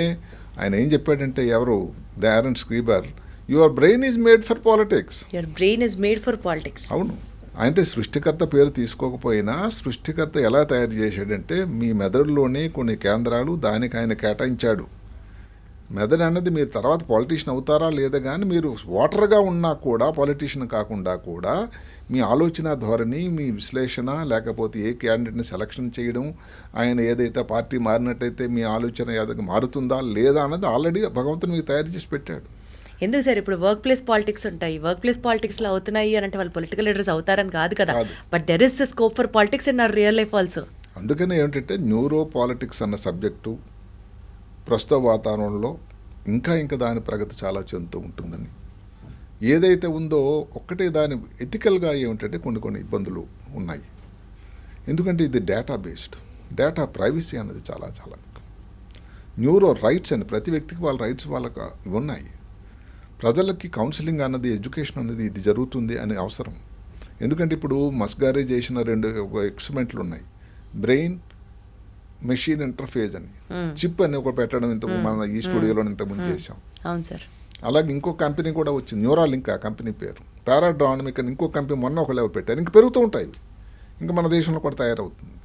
ఆయన ఏం చెప్పాడంటే, ఎవరు Darren Schreiber, your brain is made for politics. అవును, అంటే సృష్టికర్త పేరు తీసుకోకపోయినా సృష్టికర్త ఎలా తయారు చేశాడంటే, మీ మెదడులోనే కొన్ని కేంద్రాలు దానికి ఆయన కేటాయించాడు. మెదడు అన్నది మీరు తర్వాత పాలిటీషియన్ అవుతారా లేదా కానీ, మీరు ఓటర్గా ఉన్నా కూడా, పాలిటీషియన్ కాకుండా కూడా, మీ ఆలోచన ధోరణి, మీ విశ్లేషణ, లేకపోతే ఏ క్యాండిడేట్ని సెలక్షన్ చేయడం, ఆయన ఏదైతే పార్టీ మారినట్టయితే మీ ఆలోచన ఏదైనా మారుతుందా లేదా అన్నది ఆల్రెడీ భగవంతుడు మీకు తయారు చేసి పెట్టాడు. ఎందుకు సార్ ఇప్పుడు వర్క్ ప్లేస్ పాలిటిక్స్ ఉంటాయి, వర్క్ ప్లేస్ పాలిటిక్స్లో అవుతున్నాయి అని అంటే వాళ్ళు పొలిటికల్ లీడర్స్ అవుతారని కాదు కదా, but there is scope for politics in our real life also. అందుకనే ఏమిటంటే న్యూరో పాలిటిక్స్ అన్న సబ్జెక్టు ప్రస్తుత వాతావరణంలో ఇంకా దాని ప్రగతి చాలా చెందుతూ ఉంటుందని, ఏదైతే ఉందో ఒక్కటే దాని ఎథికల్గా ఏమిటంటే కొన్ని ఇబ్బందులు ఉన్నాయి. ఎందుకంటే ఇది డేటా బేస్డ్, డేటా ప్రైవసీ అన్నది చాలా చాలా న్యూరో రైట్స్ అని, ప్రతి వ్యక్తికి వాళ్ళ రైట్స్ వాళ్ళకి ఉన్నాయి. ప్రజలకి కౌన్సిలింగ్ అన్నది, ఎడ్యుకేషన్ అన్నది ఇది జరుగుతుంది అని అవసరం. ఎందుకంటే ఇప్పుడు మస్గారే చేసిన 2 ఎక్స్పెరిమెంట్లు ఉన్నాయి, బ్రెయిన్ మెషిన్ ఇంటర్ఫేజ్ అని, చిప్ అని ఒక పెట్టడం, ఇంతకు మన ఈ స్టూడియోలో ఇంతకుముందు చేసాం. అవును సార్. అలాగే ఇంకో కంపెనీ కూడా వచ్చింది, న్యూరాలింక్ ఆ కంపెనీ పేరు, పారాడ్రానమిక్ అని ఇంకో కంపెనీ మొన్న ఒక లెవెల్ పెట్టారు. ఇంక పెరుగుతూ ఉంటాయి, ఇంకా మన దేశంలో కూడా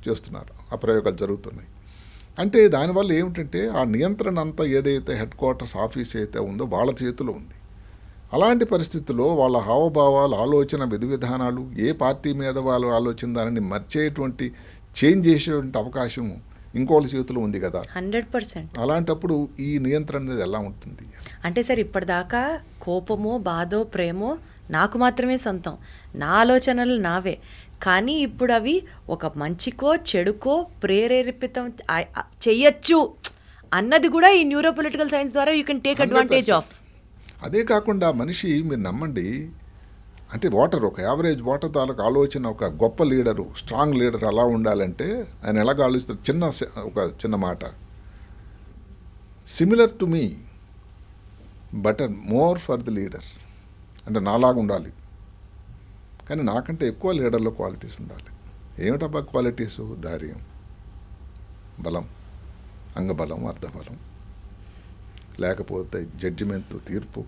చేస్తున్నారు, ఆ ప్రయోగాలు జరుగుతున్నాయి. అంటే దానివల్ల ఏమిటంటే ఆ నియంత్రణ అంతా ఏదైతే హెడ్ క్వార్టర్స్ ఆఫీస్ అయితే ఉందో వాళ్ళ చేతిలో ఉంది. అలాంటి పరిస్థితుల్లో వాళ్ళ హావభావాలు, ఆలోచన, విధానాలు, ఏ పార్టీ మీద వాళ్ళు ఆలోచన దానిని మర్చేటువంటి, చేంజ్ చేసేటువంటి అవకాశము ఇంకోళ్ళ చేతిలో ఉంది కదా. 100%. అలాంటప్పుడు ఈ నియంత్రణ అనేది ఎలా ఉంటుంది అంటే సార్, ఇప్పటిదాకా కోపమో, బాధో, ప్రేమో నాకు మాత్రమే సొంతం, నా ఆలోచనలు నావే. కానీ ఇప్పుడు అవి ఒక మంచికో చెడుకో ప్రేరేపితం చెయ్యొచ్చు అన్నది కూడా ఈ న్యూరో పొలిటికల్ సైన్స్ ద్వారా you can take advantage of. అదే కాకుండా మనిషి, మీరు నమ్మండి, అంటే ఒక యావరేజ్ ఓటర్ తాలూకు ఆలోచన, ఒక గొప్ప లీడరు, స్ట్రాంగ్ లీడర్ అలా ఉండాలంటే ఆయన ఎలాగ ఆలోచిస్తారు? ఒక చిన్న మాట, similar to me but more for the leader. అంటే నాలాగా ఉండాలి, కానీ నాకంటే ఎక్కువ లీడర్లో క్వాలిటీస్ ఉండాలి. ఏమిటబ్బా క్వాలిటీసు? ధైర్యం, బలం, అంగబలం, అర్ధబలం, లేకపోతే జడ్జిమెంట్, తీర్పు,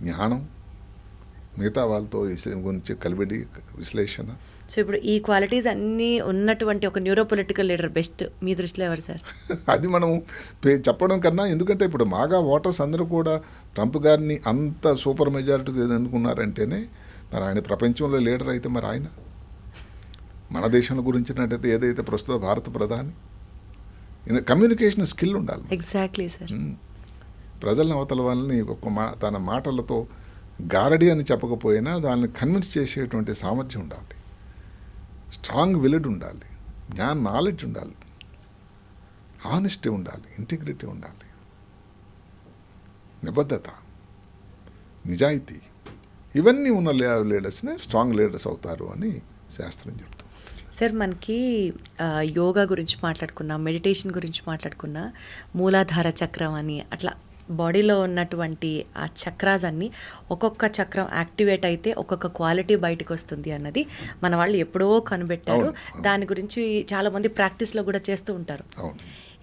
జ్ఞానం, మిగతా వాళ్ళతో గురించి కలిబడి విశ్లేషణ. సో ఇప్పుడు ఈ క్వాలిటీస్ అన్నీ ఉన్నటువంటి ఒక న్యూరో పొలిటికల్ లీడర్ బెస్ట్ మీ దృష్టిలో ఎవరు సార్? అది మనం చెప్పడం కన్నా, ఎందుకంటే ఇప్పుడు మాగా ఓటర్స్ అందరూ కూడా ట్రంప్ గారిని అంత సూపర్ మెజారిటీ అనుకున్నారంటేనే మరి ఆయన ప్రపంచంలో లీడర్ అయితే మరి ఆయన మన దేశం గురించినట్టయితే ఏదైతే ప్రస్తుత భారత ప్రధాని, కమ్యూనికేషన్ స్కిల్ ఉండాలి. Exactly sir. ప్రజల అవతల వాళ్ళని తన మాటలతో గారడి అని చెప్పకపోయినా దాన్ని కన్విన్స్ చేసేటువంటి సామర్థ్యం ఉండాలి, స్ట్రాంగ్ విల్డ్ ఉండాలి, నాలెడ్జ్ ఉండాలి, హానెస్టీ ఉండాలి, ఇంటిగ్రిటీ ఉండాలి, నిబద్ధత, నిజాయితీ, ఇవన్నీ ఉన్న లీడర్స్ని స్ట్రాంగ్ లీడర్స్ అవుతారు అని శాస్త్రం చెప్తుంది. సార్, మనకి యోగా గురించి మాట్లాడుకున్నా, మెడిటేషన్ గురించి మాట్లాడుకున్నా, మూలాధార చక్రం అని అట్లా బాడీలో ఉన్నటువంటి ఆ చక్రాస్ అన్నీ ఒక్కొక్క చక్రం యాక్టివేట్ అయితే ఒక్కొక్క క్వాలిటీ బయటకు వస్తుంది అన్నది మన వాళ్ళు ఎప్పుడో కనిపెట్టారు. దాని గురించి చాలామంది ప్రాక్టీస్లో కూడా చేస్తూ ఉంటారు.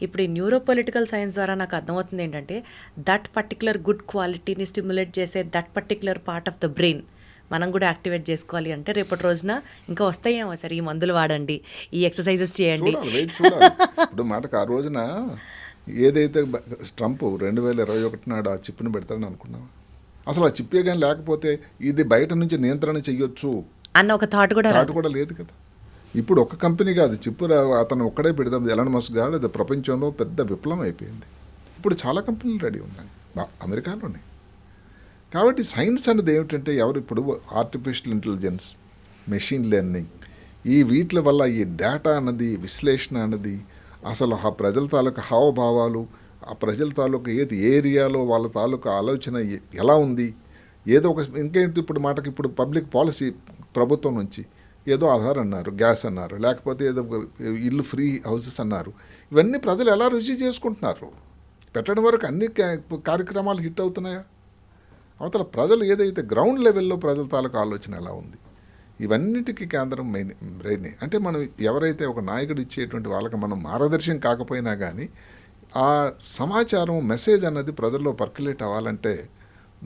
ఇప్పుడు ఈ న్యూరో పొలిటికల్ సైన్స్ ద్వారా నాకు అర్థమవుతుంది ఏంటంటే, దట్ పర్టికులర్ గుడ్ క్వాలిటీని స్టిమ్యులేట్ చేసే that particular part of the brain మనం కూడా యాక్టివేట్ చేసుకోవాలి అంటే రేపటి రోజున ఇంకా వస్తాయేమో సార్, ఈ మందులు వాడండి, ఈ ఎక్సర్సైజెస్ చేయండి. చూడాలి, వెయిట్ చూడాలి. ఇప్పుడు మాటకు ఆ రోజున ఏదైతే ట్రంప్ 2021 నాడు ఆ చిప్ని పెడతాడని అనుకున్నాం, అసలు ఆ చిప్పే కానీ లేకపోతే ఇది బయట నుంచి నియంత్రణ చెయ్యొచ్చు అన్న ఒక థాట్ కూడా థాట్ కూడా లేదు కదా. ఇప్పుడు ఒక కంపెనీ కాదు, చిప్పు అతను ఒక్కడే పెడదాం, ఎలాన్ మస్క్ కాదు, అది ప్రపంచంలో పెద్ద విప్లవం అయిపోయింది. ఇప్పుడు చాలా కంపెనీలు రెడీ ఉన్నాయి అమెరికాలోనే. కాబట్టి సైన్స్ అనేది ఏమిటంటే ఎవరు ఇప్పుడు ఆర్టిఫిషియల్ ఇంటెలిజెన్స్, మెషిన్ లెర్నింగ్, ఈ వీటి వల్ల ఈ డేటా అన్నది, విశ్లేషణ అన్నది, అసలు ఆ ప్రజల తాలూకు హావభావాలు, ఆ ప్రజల తాలూకు ఏది ఏరియాలో వాళ్ళ తాలూకు ఆలోచన ఎలా ఉంది, ఏదో ఒక ఇంకేంటి ఇప్పుడు మాటకి ఇప్పుడు పబ్లిక్ పాలసీ ప్రభుత్వం నుంచి ఏదో ఆధార్ అన్నారు, గ్యాస్ అన్నారు, లేకపోతే ఏదో ఇల్లు ఫ్రీ హౌసెస్ అన్నారు. ఇవన్నీ ప్రజలు ఎలా రుచి చేసుకుంటున్నారు? పెట్టడం వరకు అన్ని కార్యక్రమాలు హిట్ అవుతున్నాయా? అవతల ప్రజలు ఏదైతే గ్రౌండ్ లెవెల్లో ప్రజల తాలూకు ఆలోచన ఎలా ఉంది, ఇవన్నిటికీ కేంద్రం బ్రెయిన్. అంటే మనం ఎవరైతే ఒక నాయకుడు ఇచ్చేటువంటి వాళ్ళకి మనం మార్గదర్శనం కాకపోయినా కానీ ఆ సమాచారం మెసేజ్ అన్నది ప్రజల్లో పర్క్యులేట్ అవ్వాలంటే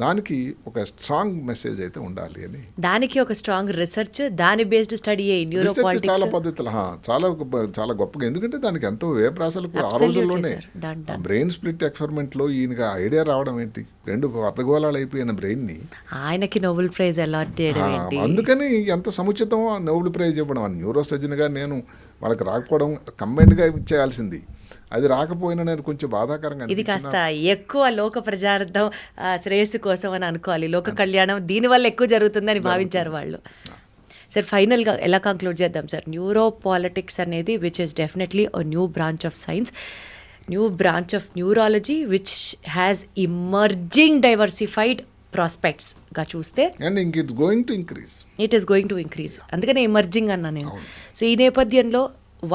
దానికి ఒక స్ట్రాంగ్ మెసేజ్ అయితే ఉండాలి అని, దానికి ఒక స్ట్రాంగ్ రీసెర్చ్, దాని బేస్డ్ స్టడీ న్యూరో రీసెర్చ్ చాలా పద్ధతులు చాలా గొప్పగా. ఎందుకంటే దానికి ఎంతో వ్యయప్రాసాలకు ఆ రోజుల్లోనే బ్రెయిన్ స్ప్లిట్ ఎక్స్పెరిమెంట్లో ఈయనకి ఐడియా రావడం ఏంటి, 2 అర్ధగోళాలు అయిపోయిన బ్రెయిన్ని ఆయనకి నోబెల్ ప్రైజ్ అలాట్ చేయడం ఏంటి, అందుకని ఎంత సముచితమో నోబెల్ ప్రైజ్ ఇవ్వడం. న్యూరో సర్జన్గా నేను వాళ్ళకి రాకపోవడం కంబైన్డ్గా ఇచ్చేయాల్సింది, అది రాకపోయినా నేను కొంచెం బాధాకరంగా. ఇది కాస్త ఎక్కువ లోక ప్రజార్థం శ్రేయస్సు కోసం అని అనుకోవాలి, లోక కళ్యాణం దీనివల్ల ఎక్కువ జరుగుతుందని భావించారు వాళ్ళు. సార్ ఫైనల్గా ఎలా కంక్లూడ్ చేద్దాం సార్? న్యూరో పాలిటిక్స్ అనేది which is definitely a new branch of science, new branch of neurology which has emerging diversified ప్రాస్పెక్ట్స్గా చూస్తే and it's going to increase, it is going to increase. అందుకనే emerging అన్నా నేను. So ఈ నేపథ్యంలో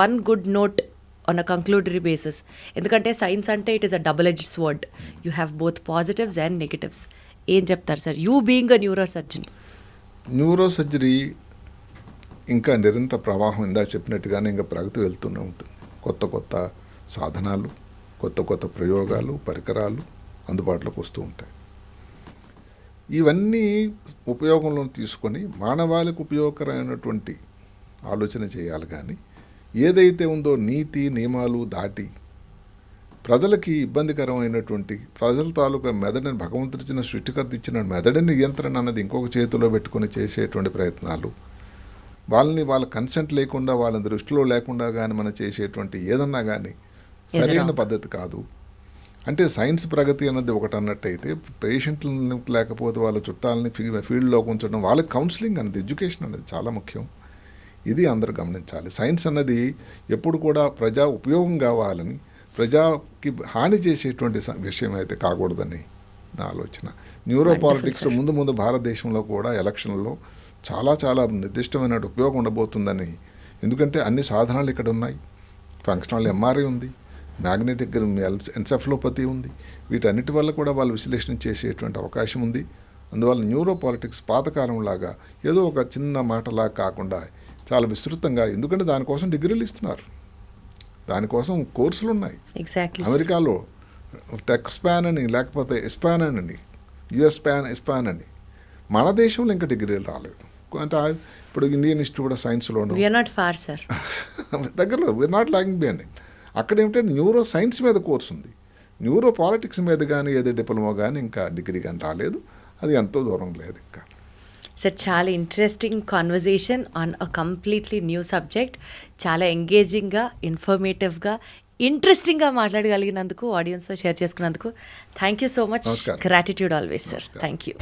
one good note on a conclusory basis, ఎందుకంటే science అంటే it is a double edge sword, you have both positives and negatives. ఏం చెప్తారు sir you being a neuro surgeon? Neuro surgery ఇంకా నిరంతర ప్రవాహం ఇందా చెప్పినట్టుగానే ఇంకా ప్రగతి వెళ్తూనే ఉంటుంది. కొత్త కొత్త సాధనాలు, కొత్త కొత్త ప్రయోగాలు, పరికరాలు అందుబాటులోకి వస్తూ ఉంటాయి. ఇవన్నీ ఉపయోగంలో తీసుకొని మానవాళికి ఉపయోగకరమైనటువంటి ఆలోచన చేయాలి. కానీ ఏదైతే ఉందో నీతి నియమాలు దాటి ప్రజలకి ఇబ్బందికరమైనటువంటి ప్రజల తాలూకా మెదడుని, భగవంతుడిచ్చిన సృష్టికర్త ఇచ్చిన మెదడుని నియంత్రణ అన్నది ఇంకొక చేతిలో పెట్టుకొని చేసేటువంటి ప్రయత్నాలు, వాళ్ళ కన్సెంట్ లేకుండా, వాళ్ళని దృష్టిలో లేకుండా కానీ మనం చేసేటువంటి ఏదన్నా కానీ సరైన పద్ధతి కాదు. అంటే సైన్స్ ప్రగతి అన్నది ఒకటి అన్నట్టయితే పేషెంట్లను లేకపోతే వాళ్ళ చుట్టాలని ఫీల్డ్లోకి ఉంచడం, వాళ్ళకి కౌన్సిలింగ్ అన్నది, ఎడ్యుకేషన్ అనేది చాలా ముఖ్యం. ఇది అందరూ గమనించాలి. సైన్స్ అన్నది ఎప్పుడు కూడా ప్రజా ఉపయోగం కావాలని, ప్రజాకి హాని చేసేటువంటి విషయం అయితే కాకూడదని నా ఆలోచన. న్యూరో పాలిటిక్స్ ముందు భారతదేశంలో కూడా ఎలక్షన్లో చాలా చాలా నిర్దిష్టమైన ఉపయోగం ఉండబోతుందని. ఎందుకంటే అన్ని సాధనాలు ఇక్కడ ఉన్నాయి, ఫంక్షనల్ ఎంఆర్ఐ ఉంది, మ్యాగ్నెటిక్ ఎన్సెఫలోపతి ఉంది, వీటన్నిటి వల్ల కూడా వాళ్ళు విశ్లేషణ చేసేటువంటి అవకాశం ఉంది. అందువల్ల న్యూరో పాలిటిక్స్ పాతకాలంలాగా ఏదో ఒక చిన్న మాటలా కాకుండా చాలా విస్తృతంగా, ఎందుకంటే దానికోసం డిగ్రీలు ఇస్తున్నారు, దానికోసం కోర్సులు ఉన్నాయి. అమెరికాలో టెక్ స్పాన్ అని, లేకపోతే ఎస్పాన్ అని, యుఎస్ ఎస్పాన్ అని. మన దేశంలో ఇంకా డిగ్రీలు రాలేదు. అంటే ఇప్పుడు ఇండియన్ ఇన్స్టిట్యూట్ ఆఫ్ సైన్స్లోను దగ్గరలో వీఆర్ నాట్ లాగింగ్ బిహైండ్. అక్కడ ఏమిటంటే న్యూరో సైన్స్ మీద కోర్సు ఉంది, న్యూరో పాలిటిక్స్ మీద కానీ ఏదో డిప్లొమా కానీ ఇంకా డిగ్రీ కానీ రాలేదు. అది ఎంతో దూరం లేదు ఇంకా. సార్ చాలా interesting conversation on a completely new subject. చాలా ఎంగేజింగ్గా, ఇన్ఫర్మేటివ్గా, ఇంట్రెస్టింగ్గా మాట్లాడగలిగినందుకు, ఆడియన్స్తో షేర్ చేసుకున్నందుకు thank you so much. Gratitude always sir. Thank you.